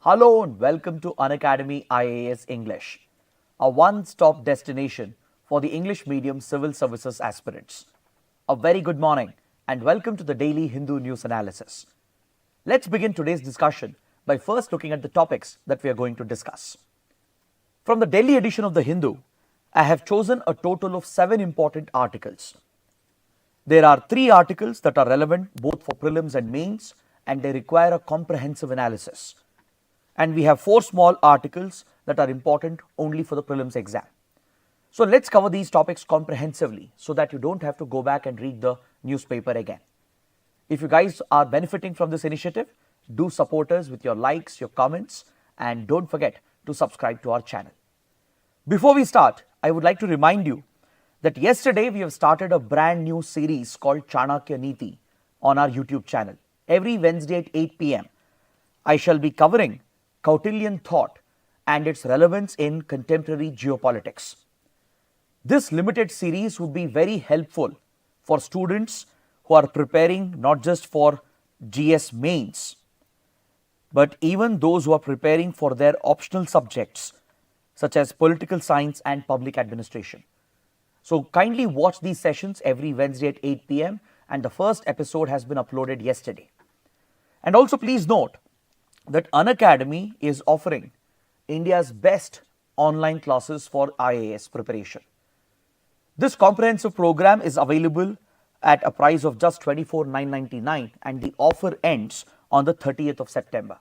Hello and welcome to Unacademy IAS English, a one-stop destination for the English medium civil services aspirants. A very good morning and welcome to the daily Hindu news analysis. Let's begin today's discussion by first looking at the topics that we are going to discuss. From the Delhi edition of the Hindu, I have chosen a total of 7 important articles. There are 3 articles that are relevant both for prelims and mains, and they require a comprehensive analysis. And we have 4 small articles that are important only for the prelims exam. So let's cover these topics comprehensively so that you don't have to go back and read the newspaper again. If you guys are benefiting from this initiative, do support us with your likes, your comments, and don't forget to subscribe to our channel. Before we start, I would like to remind you that yesterday we have started a brand new series called Chanakya Niti on our YouTube channel. Every Wednesday at 8 p.m. I shall be covering Kautilyan thought and its relevance in contemporary geopolitics. This limited series would be very helpful for students who are preparing not just for GS mains, but even those who are preparing for their optional subjects such as political science and public administration. So kindly watch these sessions every Wednesday at 8 p.m. and the first episode has been uploaded yesterday. And also please note that Unacademy is offering India's best online classes for IAS preparation. This comprehensive program is available at a price of just 24,999 and the offer ends on the 30th of September.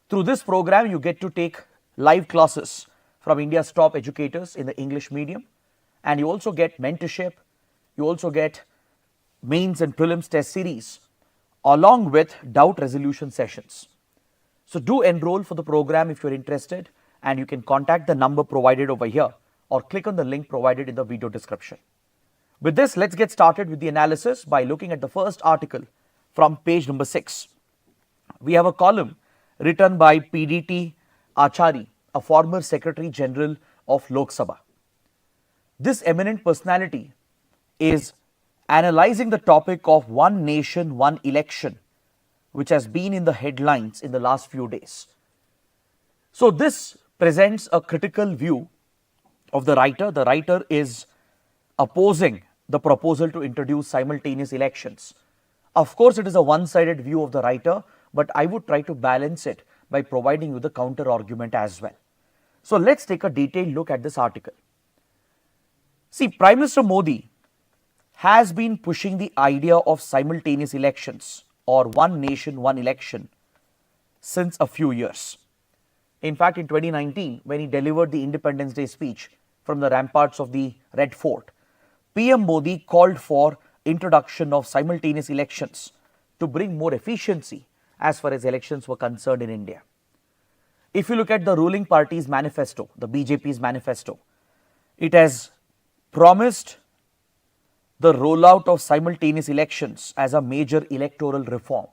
Through this program, you get to take live classes from India's top educators in the English medium, and you also get mentorship, you also get mains and prelims test series along with doubt resolution sessions. So do enroll for the program if you're interested, and you can contact the number provided over here or click on the link provided in the video description. With this, let's get started with the analysis by looking at the first article from page number 6. We have a column written by PDT Achari, a former Secretary General of Lok Sabha. This eminent personality is analyzing the topic of one nation, one election, which has been in the headlines in the last few days. So this presents a critical view of the writer. The writer is opposing the proposal to introduce simultaneous elections. Of course, it is a one-sided view of the writer, but I would try to balance it by providing you the counter argument as well. So let's take a detailed look at this article. See, Prime Minister Modi has been pushing the idea of simultaneous elections or one nation, one election since a few years. In fact, in 2019, when he delivered the Independence Day speech from the ramparts of the Red Fort, PM Modi called for introduction of simultaneous elections to bring more efficiency as far as elections were concerned in India. If you look at the ruling party's manifesto, the BJP's manifesto, it has promised the rollout of simultaneous elections as a major electoral reform.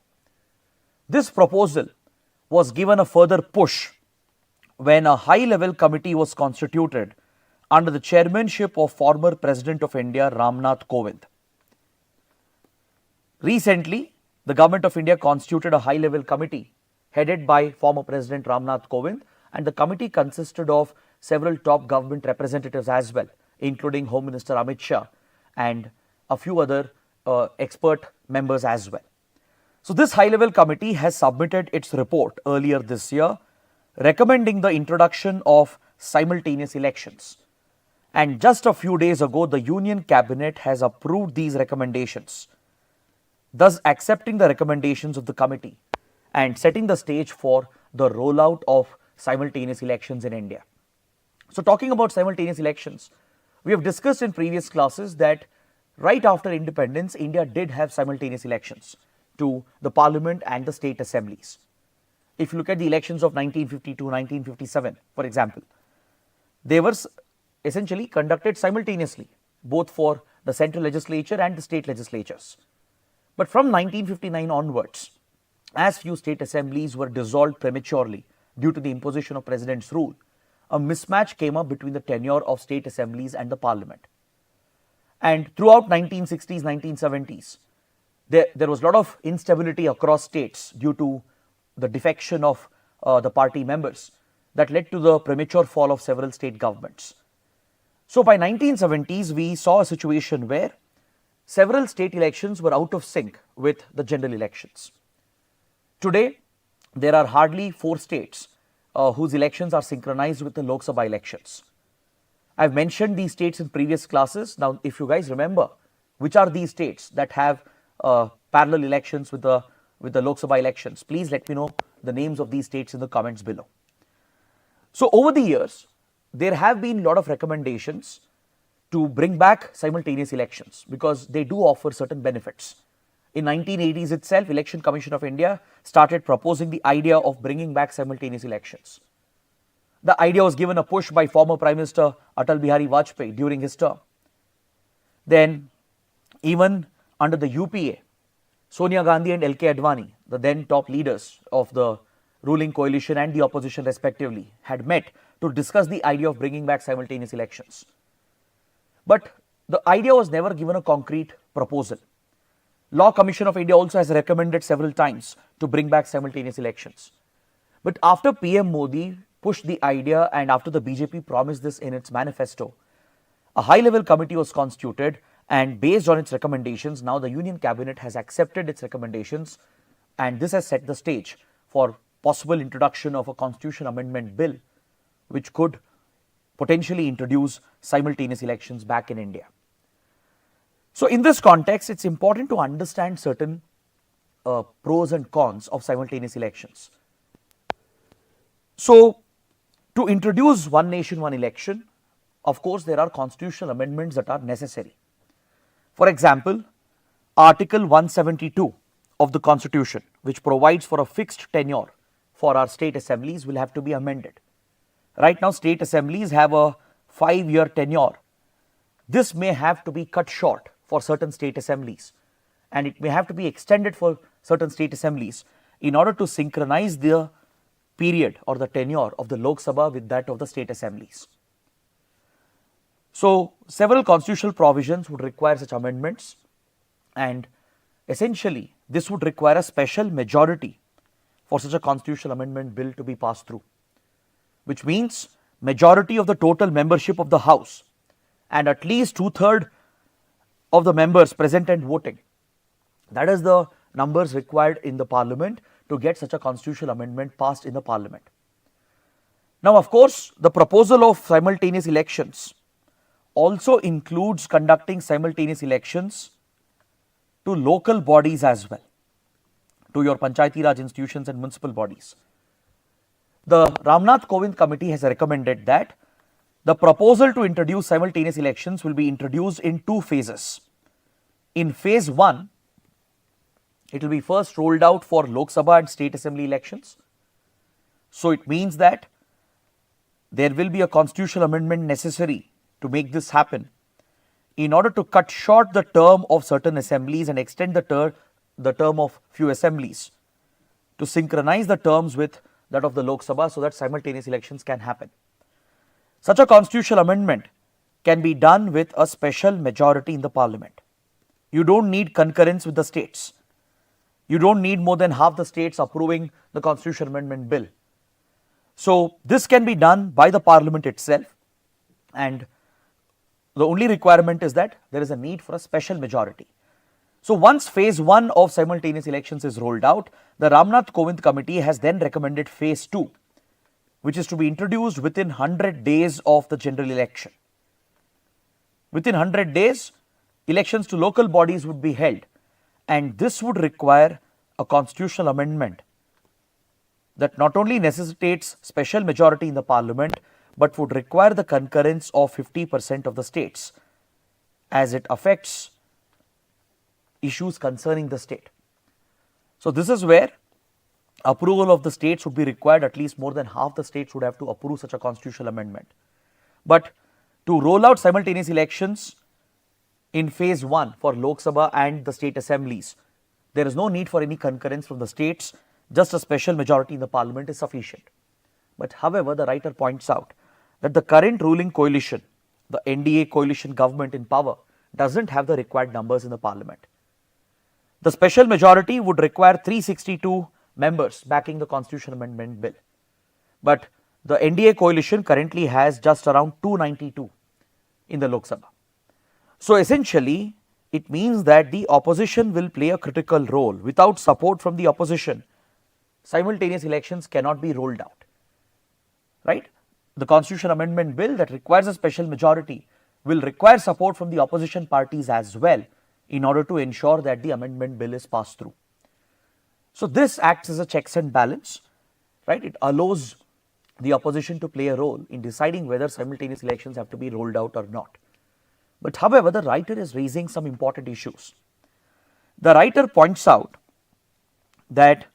This proposal was given a further push when a high-level committee was constituted under the chairmanship of former President of India, Ramnath Kovind. Recently, the Government of India constituted a high-level committee headed by former President Ramnath Kovind, and the committee consisted of several top government representatives as well, including Home Minister Amit Shah and a few other expert members as well. So this high-level committee has submitted its report earlier this year recommending the introduction of simultaneous elections. And just a few days ago, the Union Cabinet has approved these recommendations, thus accepting the recommendations of the committee and setting the stage for the rollout of simultaneous elections in India. So talking about simultaneous elections, we have discussed in previous classes that right after independence, India did have simultaneous elections to the parliament and the state assemblies. If you look at the elections of 1952, 1957, for example, they were essentially conducted simultaneously, both for the central legislature and the state legislatures. But from 1959 onwards, as few state assemblies were dissolved prematurely due to the imposition of president's rule, a mismatch came up between the tenure of state assemblies and the parliament. And throughout 1960s, 1970s, there was a lot of instability across states due to the defection of the party members that led to the premature fall of several state governments. So by 1970s, we saw a situation where several state elections were out of sync with the general elections. Today, there are hardly 4 states whose elections are synchronized with the Lok Sabha elections. I've mentioned these states in previous classes. Now, if you guys remember, which are these states that have parallel elections with the Lok Sabha elections, please let me know the names of these states in the comments below. So over the years, there have been a lot of recommendations to bring back simultaneous elections because they do offer certain benefits. In 1980s itself, Election Commission of India started proposing the idea of bringing back simultaneous elections. The idea was given a push by former Prime Minister Atal Bihari Vajpayee during his term. Then, even under the UPA, Sonia Gandhi and LK Advani, the then top leaders of the ruling coalition and the opposition respectively, had met to discuss the idea of bringing back simultaneous elections. But the idea was never given a concrete proposal. Law Commission of India also has recommended several times to bring back simultaneous elections. But after PM Modi pushed the idea and after the BJP promised this in its manifesto, a high-level committee was constituted, and based on its recommendations, now the Union Cabinet has accepted its recommendations, and this has set the stage for possible introduction of a constitution amendment bill which could potentially introduce simultaneous elections back in India. So in this context, it's important to understand certain pros and cons of simultaneous elections. So to introduce one nation, one election, of course, there are constitutional amendments that are necessary. For example, Article 172 of the Constitution, which provides for a fixed tenure for our state assemblies, will have to be amended. Right now, state assemblies have a 5-year tenure. This may have to be cut short for certain state assemblies, and it may have to be extended for certain state assemblies in order to synchronize the period or the tenure of the Lok Sabha with that of the state assemblies. So, several constitutional provisions would require such amendments, and essentially this would require a special majority for such a constitutional amendment bill to be passed through, which means majority of the total membership of the House and at least 2/3 of the members present and voting. That is the numbers required in the Parliament to get such a constitutional amendment passed in the Parliament. Now, of course, the proposal of simultaneous elections also includes conducting simultaneous elections to local bodies as well, to your Panchayati Raj institutions and municipal bodies. The Ramnath Kovind Committee has recommended that the proposal to introduce simultaneous elections will be introduced in 2 phases. In phase 1, it will be first rolled out for Lok Sabha and state assembly elections. So it means that there will be a constitutional amendment necessary to make this happen in order to cut short the term of certain assemblies and extend the term of few assemblies to synchronize the terms with that of the Lok Sabha so that simultaneous elections can happen. Such a constitutional amendment can be done with a special majority in the Parliament. You don't need concurrence with the states. You don't need more than half the states approving the constitutional amendment bill. So this can be done by the Parliament itself, and the only requirement is that there is a need for a special majority. So once phase 1 of simultaneous elections is rolled out, the Ramnath Kovind Committee has then recommended phase 2, which is to be introduced within 100 days of the general election. Within 100 days, elections to local bodies would be held, and this would require a constitutional amendment that not only necessitates special majority in the Parliament, but would require the concurrence of 50% of the states, as it affects issues concerning the state. So this is where approval of the states would be required. At least more than half the states would have to approve such a constitutional amendment. But to roll out simultaneous elections in phase 1 for Lok Sabha and the state assemblies, there is no need for any concurrence from the states. Just a special majority in the Parliament is sufficient. But however, the writer points out that the current ruling coalition, the NDA coalition government in power, doesn't have the required numbers in the Parliament. The special majority would require 362 members backing the constitutional amendment bill. but the NDA coalition currently has just around 292 in the Lok Sabha. So essentially, it means that the opposition will play a critical role. Without support from the opposition, simultaneous elections cannot be rolled out, right? The Constitution Amendment Bill that requires a special majority will require support from the opposition parties as well in order to ensure that the amendment bill is passed through. So this acts as a checks and balance, right? It allows the opposition to play a role in deciding whether simultaneous elections have to be rolled out or not. But however, the writer is raising some important issues. The writer points out that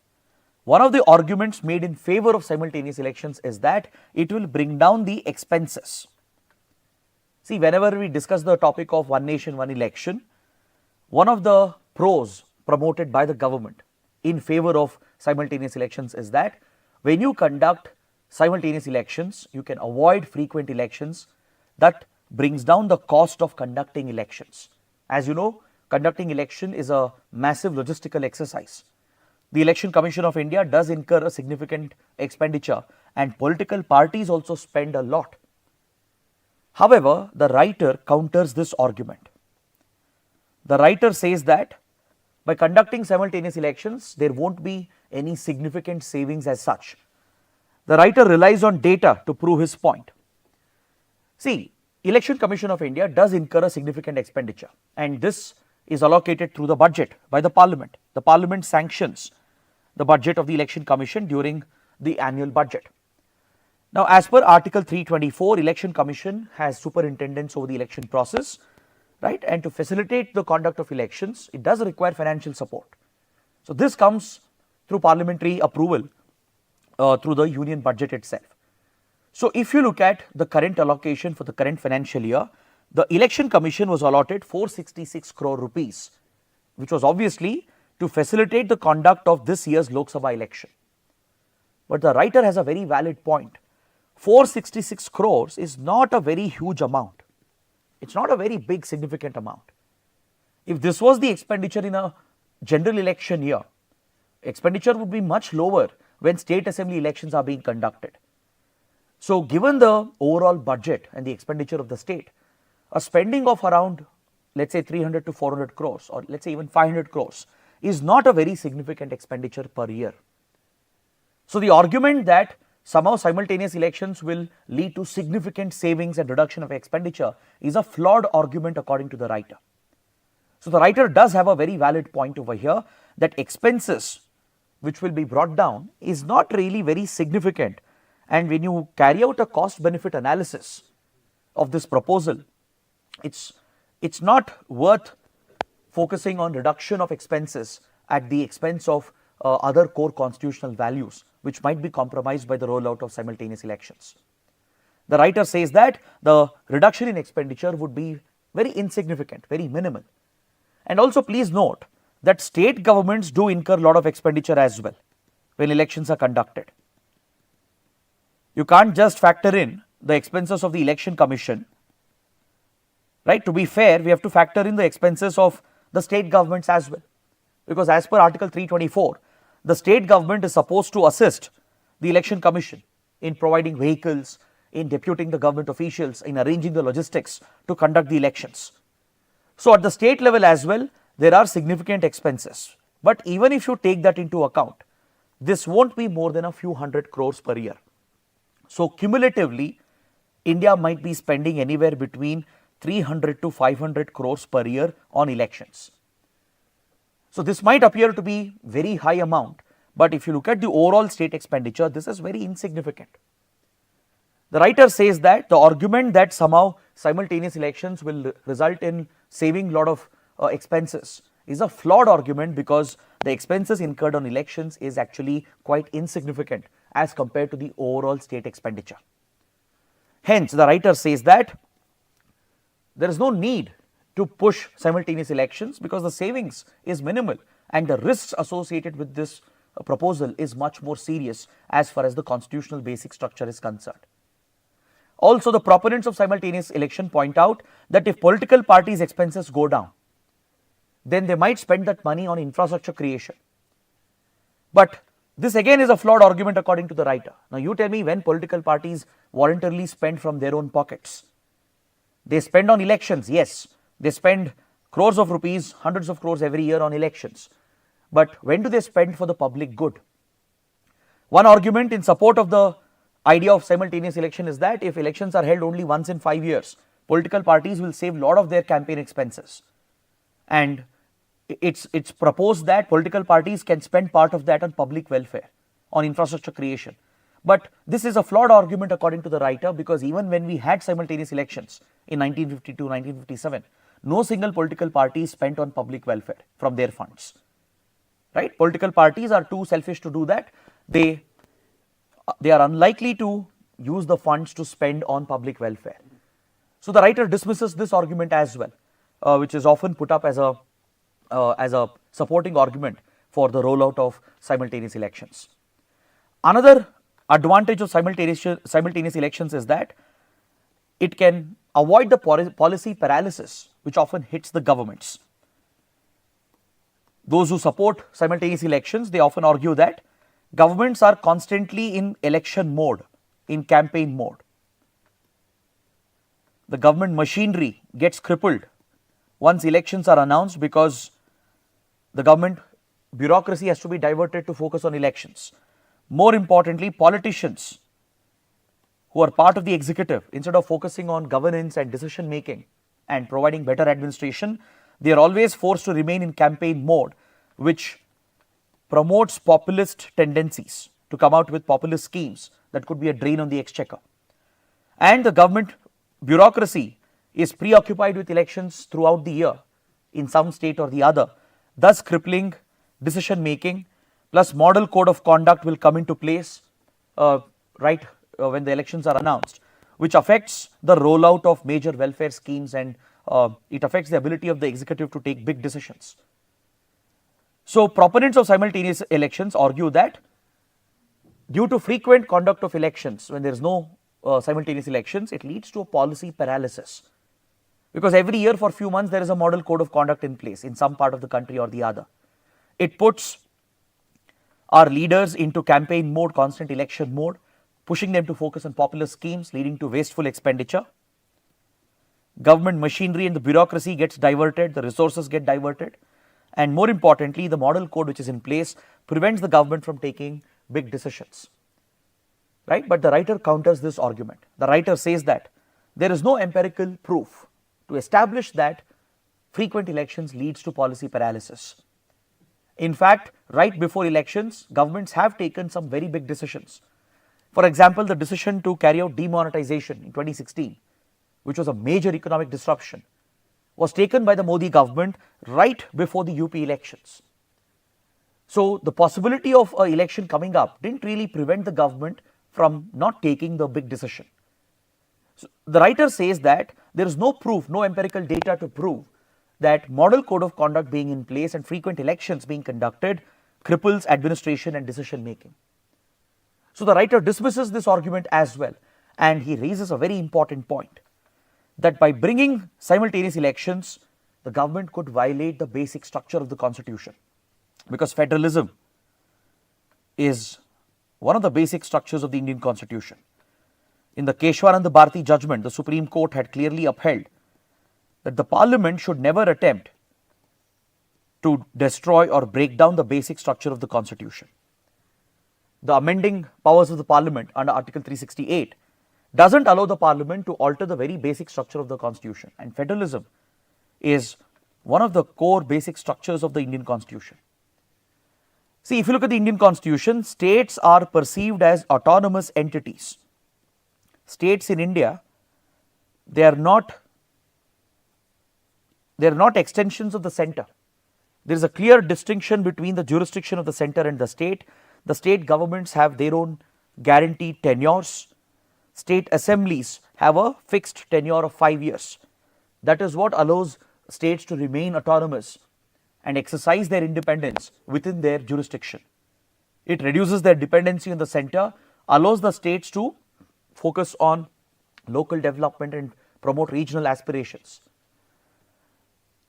one of the arguments made in favor of simultaneous elections is that it will bring down the expenses. See, whenever we discuss the topic of one nation, one election, one of the pros promoted by the government in favor of simultaneous elections is that when you conduct simultaneous elections, you can avoid frequent elections. That brings down the cost of conducting elections. As you know, conducting election is a massive logistical exercise. The Election Commission of India does incur a significant expenditure, and political parties also spend a lot. However, the writer counters this argument. The writer says that by conducting simultaneous elections, there won't be any significant savings as such. The writer relies on data to prove his point. See, Election Commission of India does incur a significant expenditure, and this is allocated through the budget by the Parliament. The Parliament sanctions the budget of the Election Commission during the annual budget. Now, as per Article 324, Election Commission has superintendence over the election process, right? And to facilitate the conduct of elections, it does require financial support. So this comes through parliamentary approval through the union budget itself. So if you look at the current allocation for the current financial year, the Election Commission was allotted 466 crore rupees, which was obviously to facilitate the conduct of this year's Lok Sabha election. But the writer has a very valid point. 466 crores is not a very huge amount. It's not a very big significant amount. If this was the expenditure in a general election year, expenditure would be much lower when state assembly elections are being conducted. So given the overall budget and the expenditure of the state, a spending of around, let's say 300 to 400 crores, or let's say even 500 crores is not a very significant expenditure per year. So the argument that somehow simultaneous elections will lead to significant savings and reduction of expenditure is a flawed argument according to the writer. So the writer does have a very valid point over here that expenses which will be brought down is not really very significant, and when you carry out a cost benefit analysis of this proposal, it's not worth focusing on reduction of expenses at the expense of other core constitutional values which might be compromised by the rollout of simultaneous elections. The writer says that the reduction in expenditure would be very insignificant, very minimal. And also please note that state governments do incur a lot of expenditure as well when elections are conducted. You can't just factor in the expenses of the Election Commission, right? To be fair, we have to factor in the expenses of the state governments as well, because as per Article 324, the state government is supposed to assist the Election Commission in providing vehicles, in deputing the government officials, in arranging the logistics to conduct the elections. So at the state level as well, there are significant expenses. But even if you take that into account, this won't be more than a few hundred crores per year. So cumulatively, India might be spending anywhere between 300 to 500 crores per year on elections. So this might appear to be very high amount, but if you look at the overall state expenditure, this is very insignificant. The writer says that the argument that somehow simultaneous elections will result in saving a lot of expenses is a flawed argument, because the expenses incurred on elections is actually quite insignificant as compared to the overall state expenditure. Hence, the writer says that there is no need to push simultaneous elections because the savings is minimal and the risks associated with this proposal is much more serious as far as the constitutional basic structure is concerned. Also, the proponents of simultaneous election point out that if political parties' expenses go down, then they might spend that money on infrastructure creation. But This again is a flawed argument according to the writer. Now you tell me, when political parties voluntarily spend from their own pockets, they spend on elections, yes, they spend crores of rupees, hundreds of crores every year on elections. But when do they spend for the public good? One argument in support of the idea of simultaneous election is that if elections are held only once in 5 years, political parties will save a lot of their campaign expenses. And it's proposed that political parties can spend part of that on public welfare, on infrastructure creation. But this is a flawed argument according to the writer, because even when we had simultaneous elections in 1952, 1957, no single political party spent on public welfare from their funds. Right? Political parties are too selfish to do that. They are unlikely to use the funds to spend on public welfare. So the writer dismisses this argument as well, which is often put up as a supporting argument for the rollout of simultaneous elections. Another advantage of simultaneous elections is that it can avoid the policy paralysis which often hits the governments. Those who support simultaneous elections, they often argue that governments are constantly in election mode, in campaign mode. The government machinery gets crippled once elections are announced, because the government bureaucracy has to be diverted to focus on elections. More importantly, politicians who are part of the executive, instead of focusing on governance and decision making and providing better administration, they are always forced to remain in campaign mode, which promotes populist tendencies to come out with populist schemes that could be a drain on the exchequer. And the government bureaucracy is preoccupied with elections throughout the year in some state or the other, thus crippling decision making. Plus, model code of conduct will come into place when the elections are announced, which affects the rollout of major welfare schemes, and it affects the ability of the executive to take big decisions. So proponents of simultaneous elections argue that due to frequent conduct of elections, when there is no simultaneous elections, it leads to a policy paralysis, because every year for a few months there is a model code of conduct in place in some part of the country or the other. It puts our leaders into campaign mode, constant election mode, pushing them to focus on populist schemes, leading to wasteful expenditure. Government machinery and the bureaucracy gets diverted, the resources get diverted, and more importantly, the model code which is in place prevents the government from taking big decisions. Right? But the writer counters this argument. The writer says that there is no empirical proof to establish that frequent elections leads to policy paralysis. In fact, right before elections, governments have taken some very big decisions. For example, the decision to carry out demonetization in 2016, which was a major economic disruption, was taken by the Modi government right before the UP elections. So the possibility of an election coming up didn't really prevent the government from not taking the big decision. So the writer says that there is no proof, no empirical data to prove that model code of conduct being in place and frequent elections being conducted cripples administration and decision making. So the writer dismisses this argument as well, and he raises a very important point, that by bringing simultaneous elections, the government could violate the basic structure of the constitution, because federalism is one of the basic structures of the Indian constitution. In the Keshwanand Bharati judgment, the Supreme Court had clearly upheld that the parliament should never attempt to destroy or break down the basic structure of the constitution. The amending powers of the parliament under Article 368 doesn't allow the parliament to alter the very basic structure of the constitution, and federalism is one of the core basic structures of the Indian constitution. See, if you look at the Indian constitution, states are perceived as autonomous entities. States in India, they are not extensions of the center. There is a clear distinction between the jurisdiction of the center and the state. The state governments have their own guaranteed tenures. State assemblies have a fixed tenure of 5 years. That is what allows states to remain autonomous and exercise their independence within their jurisdiction. It reduces their dependency on the center, allows the states to focus on local development and promote regional aspirations.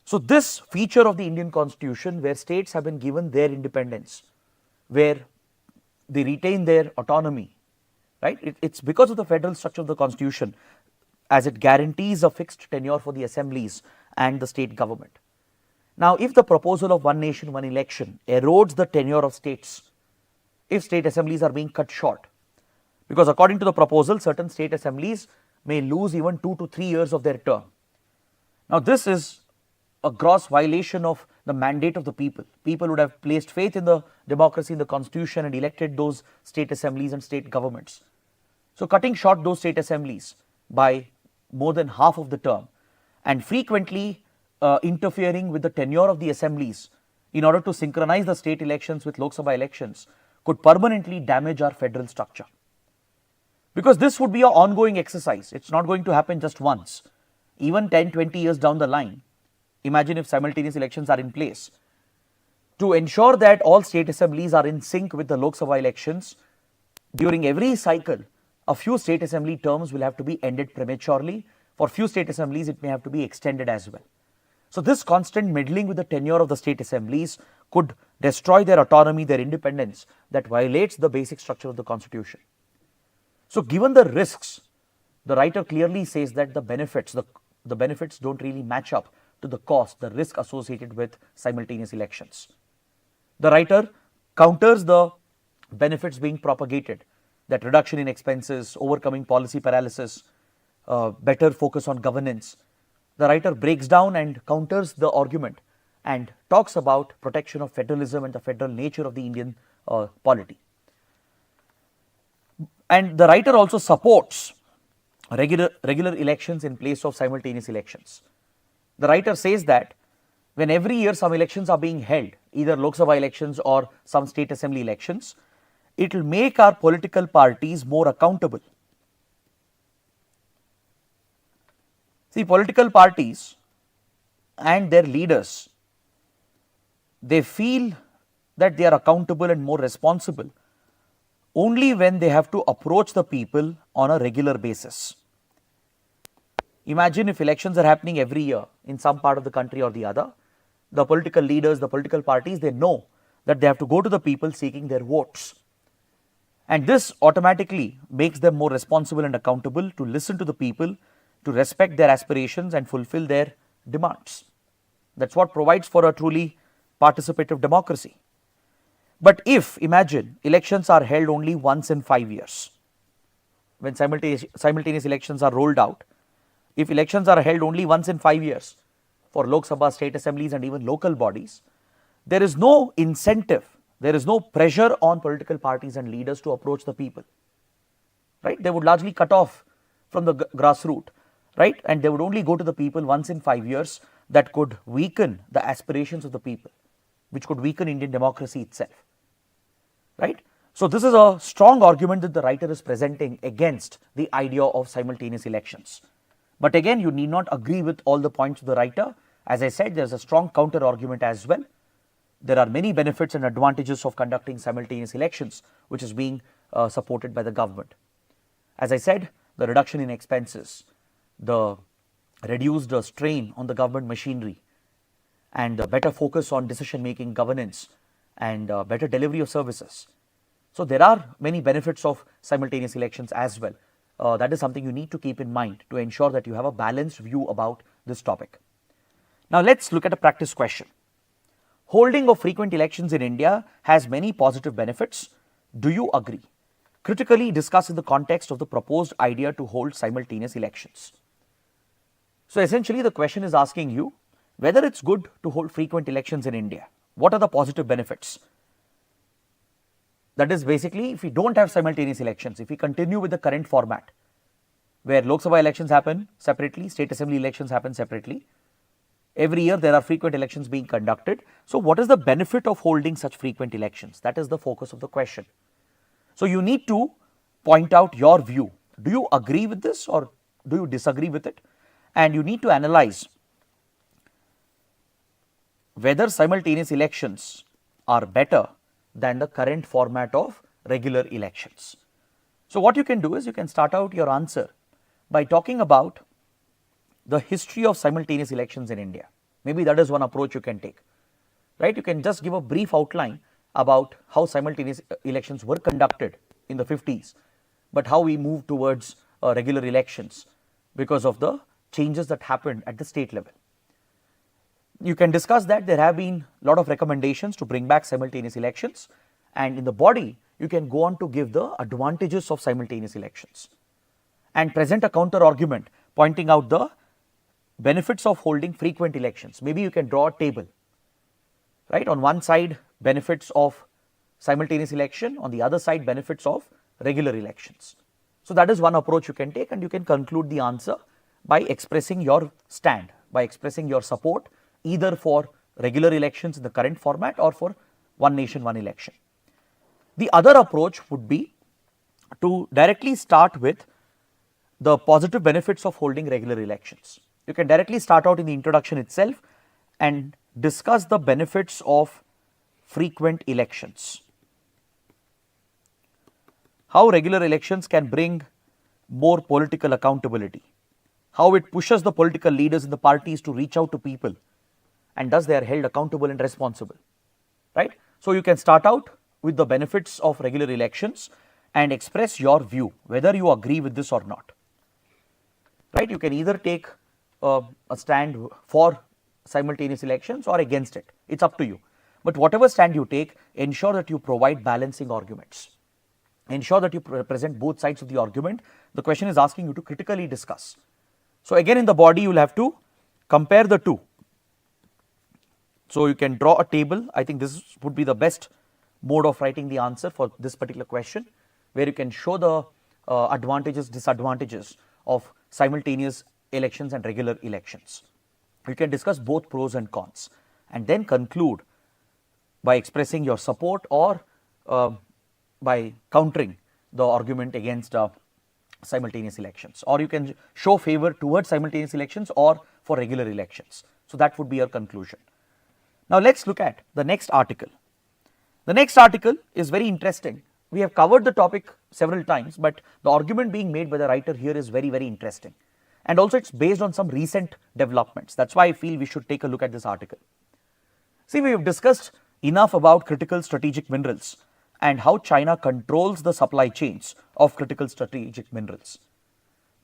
So this feature of the Indian constitution, where states have been given their independence, where they retain their autonomy, right? It's because of the federal structure of the constitution, as it guarantees a fixed tenure for the assemblies and the state government. Now, if the proposal of one nation, one election erodes the tenure of states, if state assemblies are being cut short, because according to the proposal, certain state assemblies may lose even 2 to 3 years of their term. Now, this is a gross violation of the mandate of the people. People would have placed faith in the democracy, in the constitution, and elected those state assemblies and state governments. So, cutting short those state assemblies by more than half of the term and frequently interfering with the tenure of the assemblies in order to synchronize the state elections with Lok Sabha elections could permanently damage our federal structure. Because this would be an ongoing exercise. It's not going to happen just once. Even 10, 20 years down the line, imagine if simultaneous elections are in place. To ensure that all state assemblies are in sync with the Lok Sabha elections, during every cycle, a few state assembly terms will have to be ended prematurely. For few state assemblies, it may have to be extended as well. So, this constant meddling with the tenure of the state assemblies could destroy their autonomy, their independence, that violates the basic structure of the constitution. So, given the risks, the writer clearly says that the benefits don't really match up to the cost, the risk associated with simultaneous elections. The writer counters the benefits being propagated, that reduction in expenses, overcoming policy paralysis, better focus on governance. The writer breaks down and counters the argument and talks about protection of federalism and the federal nature of the Indian polity. And the writer also supports regular elections in place of simultaneous elections. The writer says that when every year some elections are being held, either Lok Sabha elections or some state assembly elections, it will make our political parties more accountable. See, political parties and their leaders, they feel that they are accountable and more responsible only when they have to approach the people on a regular basis. Imagine if elections are happening every year in some part of the country or the other, the political leaders, the political parties, they know that they have to go to the people seeking their votes. And this automatically makes them more responsible and accountable to listen to the people, to respect their aspirations and fulfill their demands. That's what provides for a truly participative democracy. But if, imagine, elections are held only once in 5 years, when simultaneous elections are rolled out, if elections are held only once in 5 years for Lok Sabha, state assemblies and even local bodies, there is no incentive, there is no pressure on political parties and leaders to approach the people, right? They would largely cut off from the grassroots, right? And they would only go to the people once in 5 years. That could weaken the aspirations of the people, which could weaken Indian democracy itself, right? So, this is a strong argument that the writer is presenting against the idea of simultaneous elections. But again, you need not agree with all the points of the writer. As I said, there is a strong counter argument as well. There are many benefits and advantages of conducting simultaneous elections, which is being supported by the government. As I said, the reduction in expenses, the reduced strain on the government machinery, and the better focus on decision making, governance, and better delivery of services. So, there are many benefits of simultaneous elections as well. That is something you need to keep in mind to ensure that you have a balanced view about this topic. Now, let us look at a practice question. Holding of frequent elections in India has many positive benefits. Do you agree? Critically discuss in the context of the proposed idea to hold simultaneous elections. So, essentially the question is asking you whether it's good to hold frequent elections in India. What are the positive benefits? That is basically, if we don't have simultaneous elections, if we continue with the current format, where Lok Sabha elections happen separately, state assembly elections happen separately, every year there are frequent elections being conducted. So, what is the benefit of holding such frequent elections? That is the focus of the question. So, you need to point out your view. Do you agree with this or do you disagree with it? And you need to analyze whether simultaneous elections are better than the current format of regular elections. So, what you can do is you can start out your answer by talking about the history of simultaneous elections in India. Maybe that is one approach you can take, right? You can just give a brief outline about how simultaneous elections were conducted in the 50s, but how we moved towards regular elections because of the changes that happened at the state level. You can discuss that. There have been a lot of recommendations to bring back simultaneous elections, and in the body you can go on to give the advantages of simultaneous elections and present a counter argument pointing out the benefits of holding frequent elections. Maybe you can draw a table, right? On one side benefits of simultaneous election, on the other side benefits of regular elections. So that is one approach you can take, and you can conclude the answer by expressing your stand, by expressing your support either for regular elections in the current format or for one nation, one election. The other approach would be to directly start with the positive benefits of holding regular elections. You can directly start out in the introduction itself and discuss the benefits of frequent elections. How regular elections can bring more political accountability, how it pushes the political leaders in the parties to reach out to people, and thus they are held accountable and responsible, right? So you can start out with the benefits of regular elections and express your view, whether you agree with this or not, right? You can either take a stand for simultaneous elections or against it. It's up to you. But whatever stand you take, ensure that you provide balancing arguments. Ensure that you present both sides of the argument. The question is asking you to critically discuss. So again, in the body, you will have to compare the two. So you can draw a table. I think this would be the best mode of writing the answer for this particular question, where you can show the advantages, disadvantages of simultaneous elections and regular elections. You can discuss both pros and cons and then conclude by expressing your support or by countering the argument against simultaneous elections, or you can show favor towards simultaneous elections or for regular elections. So that would be your conclusion. Now let's look at the next article. The next article is very interesting. We have covered the topic several times, but the argument being made by the writer here is very, very interesting. And also it's based on some recent developments. That's why I feel we should take a look at this article. See, we have discussed enough about critical strategic minerals and how China controls the supply chains of critical strategic minerals.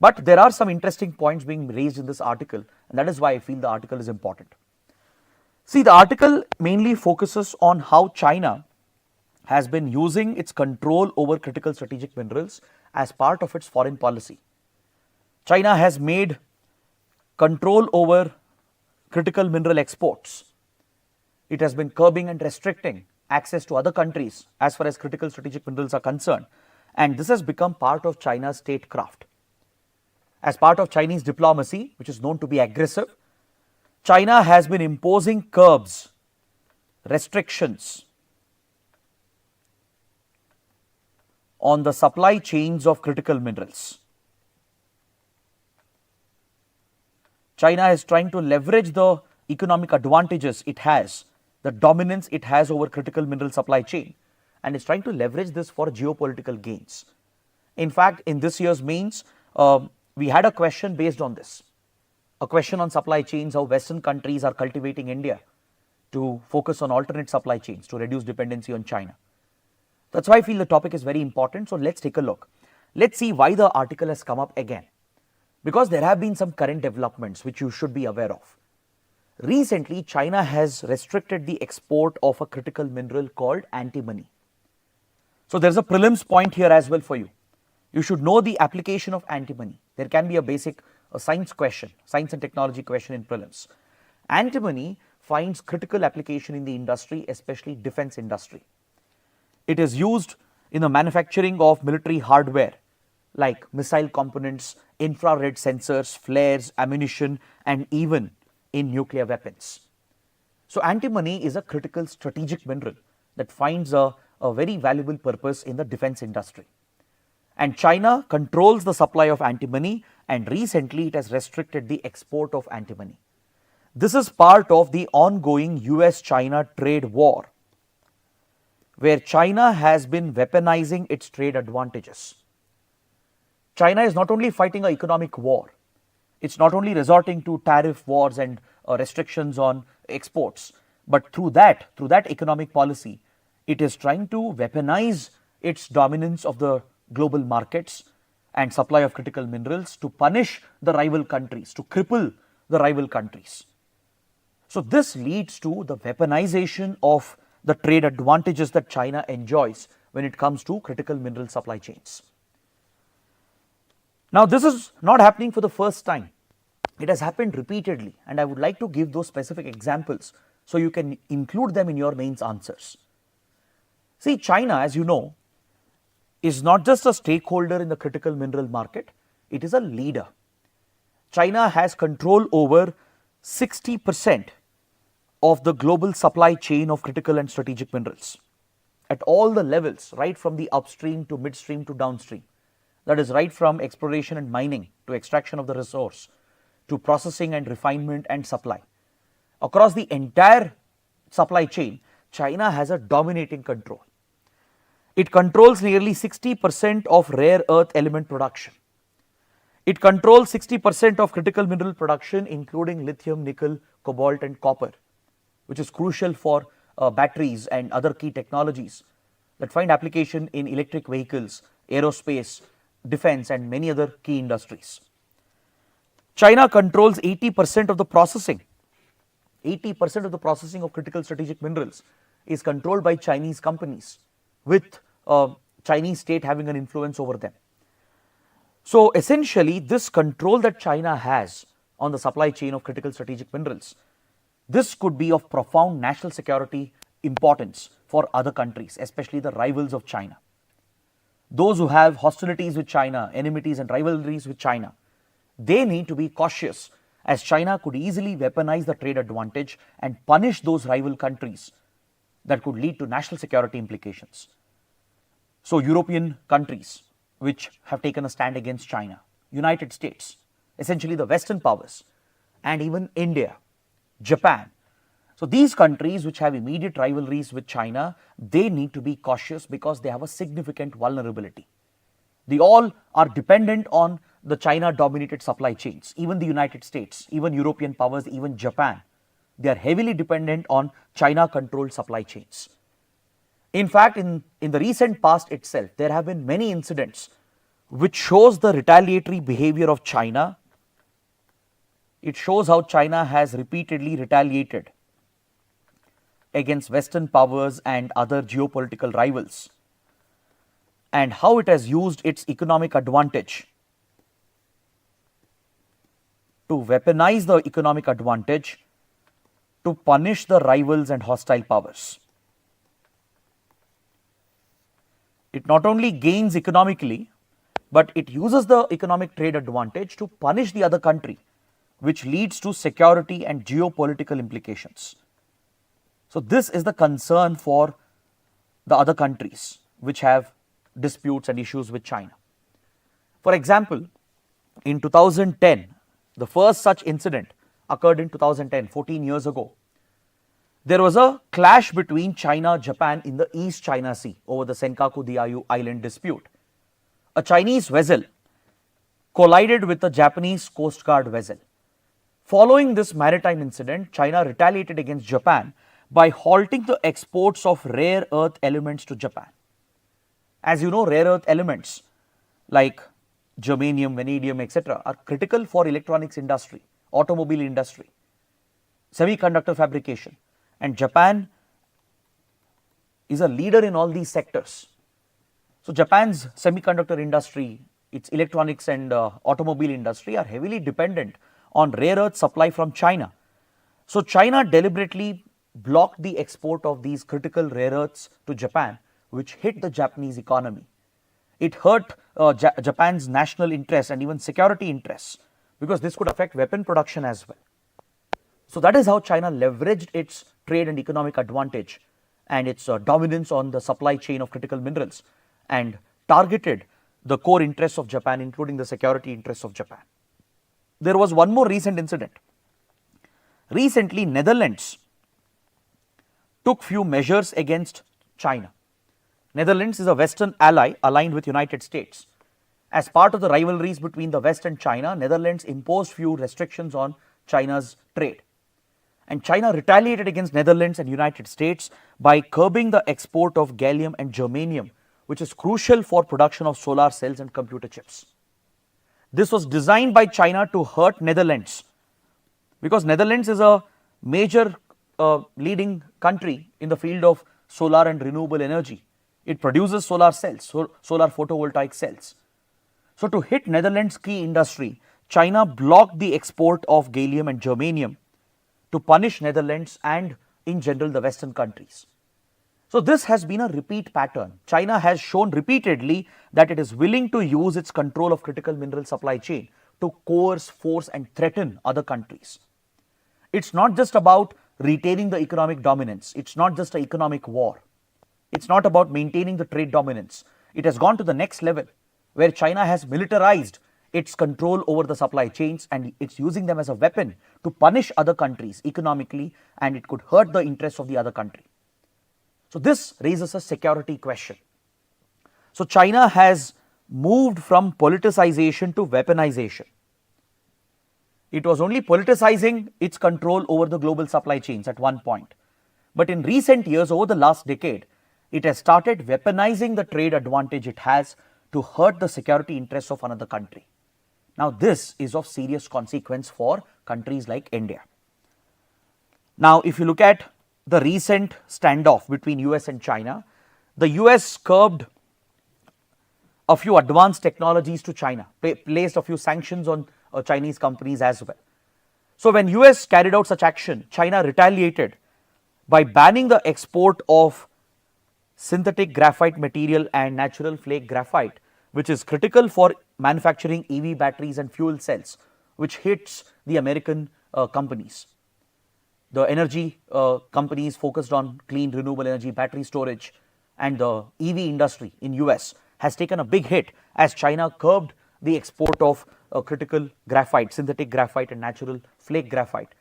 But there are some interesting points being raised in this article, and that is why I feel the article is important. See, the article mainly focuses on how China has been using its control over critical strategic minerals as part of its foreign policy. China has made control over critical mineral exports. It has been curbing and restricting access to other countries as far as critical strategic minerals are concerned, and this has become part of China's statecraft. As part of Chinese diplomacy, which is known to be aggressive, China has been imposing curbs, restrictions on the supply chains of critical minerals. China is trying to leverage the economic advantages it has, the dominance it has over critical mineral supply chain, and is trying to leverage this for geopolitical gains. In fact, in this year's mains, we had a question based on this. A question on supply chains, how Western countries are cultivating India to focus on alternate supply chains to reduce dependency on China. That's why I feel the topic is very important. So let's take a look. Let's see why the article has come up again. Because there have been some current developments which you should be aware of. Recently, China has restricted the export of a critical mineral called antimony. So there's a prelims point here as well for you. You should know the application of antimony. There can be a basic science question, science and technology question in prelims. Antimony finds critical application in the industry, especially defense industry. It is used in the manufacturing of military hardware like missile components, infrared sensors, flares, ammunition, and even in nuclear weapons. So antimony is a critical strategic mineral that finds a very valuable purpose in the defense industry. And China controls the supply of antimony, and recently it has restricted the export of antimony. This is part of the ongoing US-China trade war, where China has been weaponizing its trade advantages. China is not only fighting an economic war, it's not only resorting to tariff wars and restrictions on exports, but through that economic policy, It is trying to weaponize its dominance of the global markets and supply of critical minerals to punish the rival countries, to cripple the rival countries. So this leads to the weaponization of the trade advantages that China enjoys when it comes to critical mineral supply chains. Now, this is not happening for the first time. It has happened repeatedly, and I would like to give those specific examples so you can include them in your mains answers. See, China, as you know, is not just a stakeholder in the critical mineral market, it is a leader. China has control over 60% of the global supply chain of critical and strategic minerals at all the levels, right from the upstream to midstream to downstream. That is right from exploration and mining to extraction of the resource to processing and refinement and supply. Across the entire supply chain, China has a dominating control. It controls nearly 60% of rare earth element production. It controls 60% of critical mineral production, including lithium, nickel, cobalt, and copper, which is crucial for batteries and other key technologies that find application in electric vehicles, aerospace, defense, and many other key industries. China controls 80% of the processing. 80% of the processing of critical strategic minerals is controlled by Chinese companies, with Chinese state having an influence over them. So essentially, this control that China has on the supply chain of critical strategic minerals, this could be of profound national security importance for other countries, especially the rivals of China. Those who have hostilities with China, enmities and rivalries with China, they need to be cautious, as China could easily weaponize the trade advantage and punish those rival countries that could lead to national security implications. So European countries which have taken a stand against China, United States, essentially the Western powers, and even India, Japan. So these countries which have immediate rivalries with China, they need to be cautious because they have a significant vulnerability. They all are dependent on the China dominated supply chains, even the United States, even European powers, even Japan. They are heavily dependent on China controlled supply chains. In fact, in the recent past itself, there have been many incidents which shows the retaliatory behavior of China. It shows how China has repeatedly retaliated against Western powers and other geopolitical rivals, and how it has used its economic advantage to weaponize the economic advantage to punish the rivals and hostile powers. It not only gains economically, but it uses the economic trade advantage to punish the other country, which leads to security and geopolitical implications. So this is the concern for the other countries which have disputes and issues with China. For example, in 2010, the first such incident occurred in 2010, 14 years ago. There was a clash between China and Japan in the East China Sea over the Senkaku-Diaoyu Island dispute. A Chinese vessel collided with a Japanese Coast Guard vessel. Following this maritime incident, China retaliated against Japan by halting the exports of rare earth elements to Japan. As you know, rare earth elements like germanium, vanadium, etc. are critical for electronics industry, automobile industry, semiconductor fabrication, and Japan is a leader in all these sectors. So Japan's semiconductor industry, its electronics and automobile industry are heavily dependent on rare earth supply from China. So China deliberately blocked the export of these critical rare earths to Japan, which hit the Japanese economy. It hurt Japan's national interests and even security interests, because this could affect weapon production as well. So that is how China leveraged its trade and economic advantage and its dominance on the supply chain of critical minerals and targeted the core interests of Japan, including the security interests of Japan. There was one more recent incident. Recently, Netherlands took few measures against China. Netherlands is a Western ally aligned with United States. As part of the rivalries between the West and China, Netherlands imposed few restrictions on China's trade. And China retaliated against Netherlands and United States by curbing the export of gallium and germanium, which is crucial for production of solar cells and computer chips. This was designed by China to hurt Netherlands, because Netherlands is a major leading country in the field of solar and renewable energy. It produces solar cells, solar photovoltaic cells. So to hit Netherlands' key industry, China blocked the export of gallium and germanium to punish Netherlands and in general the Western countries. So this has been a repeat pattern. China has shown repeatedly that it is willing to use its control of critical mineral supply chain to coerce, force and threaten other countries. It's not just about retaining the economic dominance. It's not just an economic war. It's not about maintaining the trade dominance. It has gone to the next level, where China has militarized its control over the supply chains and it's using them as a weapon to punish other countries economically, and it could hurt the interests of the other country. So this raises a security question. So China has moved from politicization to weaponization. It was only politicizing its control over the global supply chains at one point. But in recent years, over the last decade, it has started weaponizing the trade advantage it has to hurt the security interests of another country. Now this is of serious consequence for countries like India. Now if you look at the recent standoff between US and China, the US curbed a few advanced technologies to China, placed a few sanctions on Chinese companies as well. So when US carried out such action, China retaliated by banning the export of synthetic graphite material and natural flake graphite, which is critical for manufacturing EV batteries and fuel cells, which hits the American companies. The energy companies focused on clean renewable energy, battery storage, and the EV industry in US has taken a big hit as China curbed the export of critical graphite, synthetic graphite and natural flake graphite,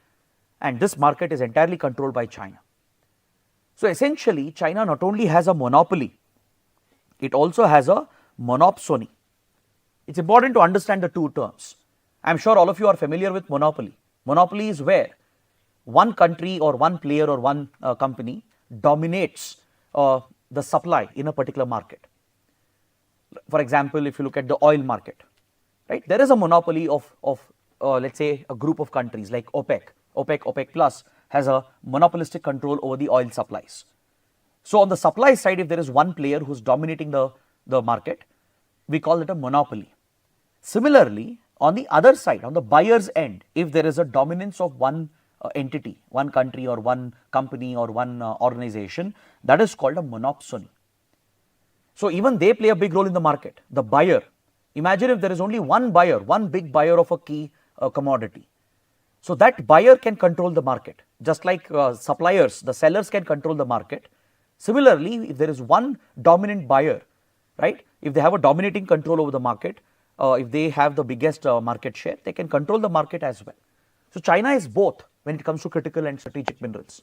and this market is entirely controlled by China. So essentially, China not only has a monopoly, it also has a monopsony. It's important to understand the two terms. I am sure all of you are familiar with monopoly. Monopoly is where one country or one player or one company dominates the supply in a particular market. For example, if you look at the oil market, right, there is a monopoly of let's say a group of countries like OPEC plus has a monopolistic control over the oil supplies. So on the supply side, if there is one player who's dominating the market, we call it a monopoly. Similarly, on the other side, on the buyer's end, if there is a dominance of one entity, one country or one company or one organization, that is called a monopsony. So even they play a big role in the market. The buyer, imagine if there is only one buyer, one big buyer of a key commodity. So that buyer can control the market, just like suppliers, the sellers can control the market. Similarly, if there is one dominant buyer, right, if they have a dominating control over the market, if they have the biggest market share, they can control the market as well. So China is both when it comes to critical and strategic minerals.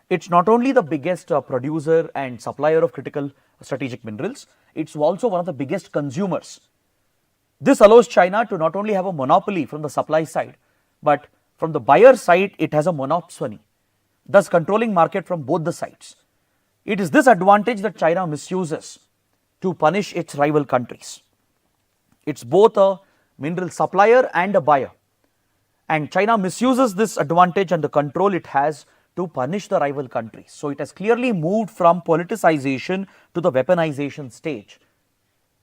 It's not only the biggest producer and supplier of critical strategic minerals, it's also one of the biggest consumers. This allows China to not only have a monopoly from the supply side, but from the buyer side, it has a monopsony, thus controlling market from both the sides. It is this advantage that China misuses to punish its rival countries. It's both a mineral supplier and a buyer, and China misuses this advantage and the control it has to punish the rival countries. So it has clearly moved from politicization to the weaponization stage.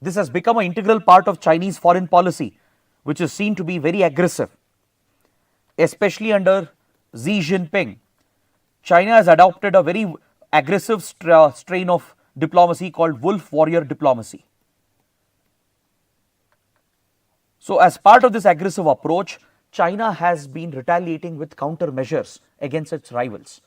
This has become an integral part of Chinese foreign policy, which is seen to be very aggressive. Especially under Xi Jinping, China has adopted a very aggressive strain of diplomacy called wolf warrior diplomacy. So as part of this aggressive approach, China has been retaliating with countermeasures against its rivals.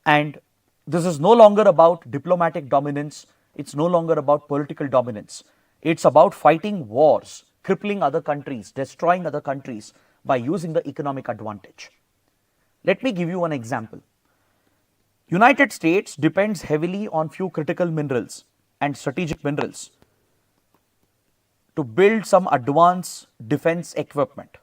And this is no longer about diplomatic dominance, it's no longer about political dominance. It's about fighting wars, crippling other countries, destroying other countries by using the economic advantage. Let me give you one example. United States depends heavily on few critical minerals and strategic minerals to build some advanced defense equipment.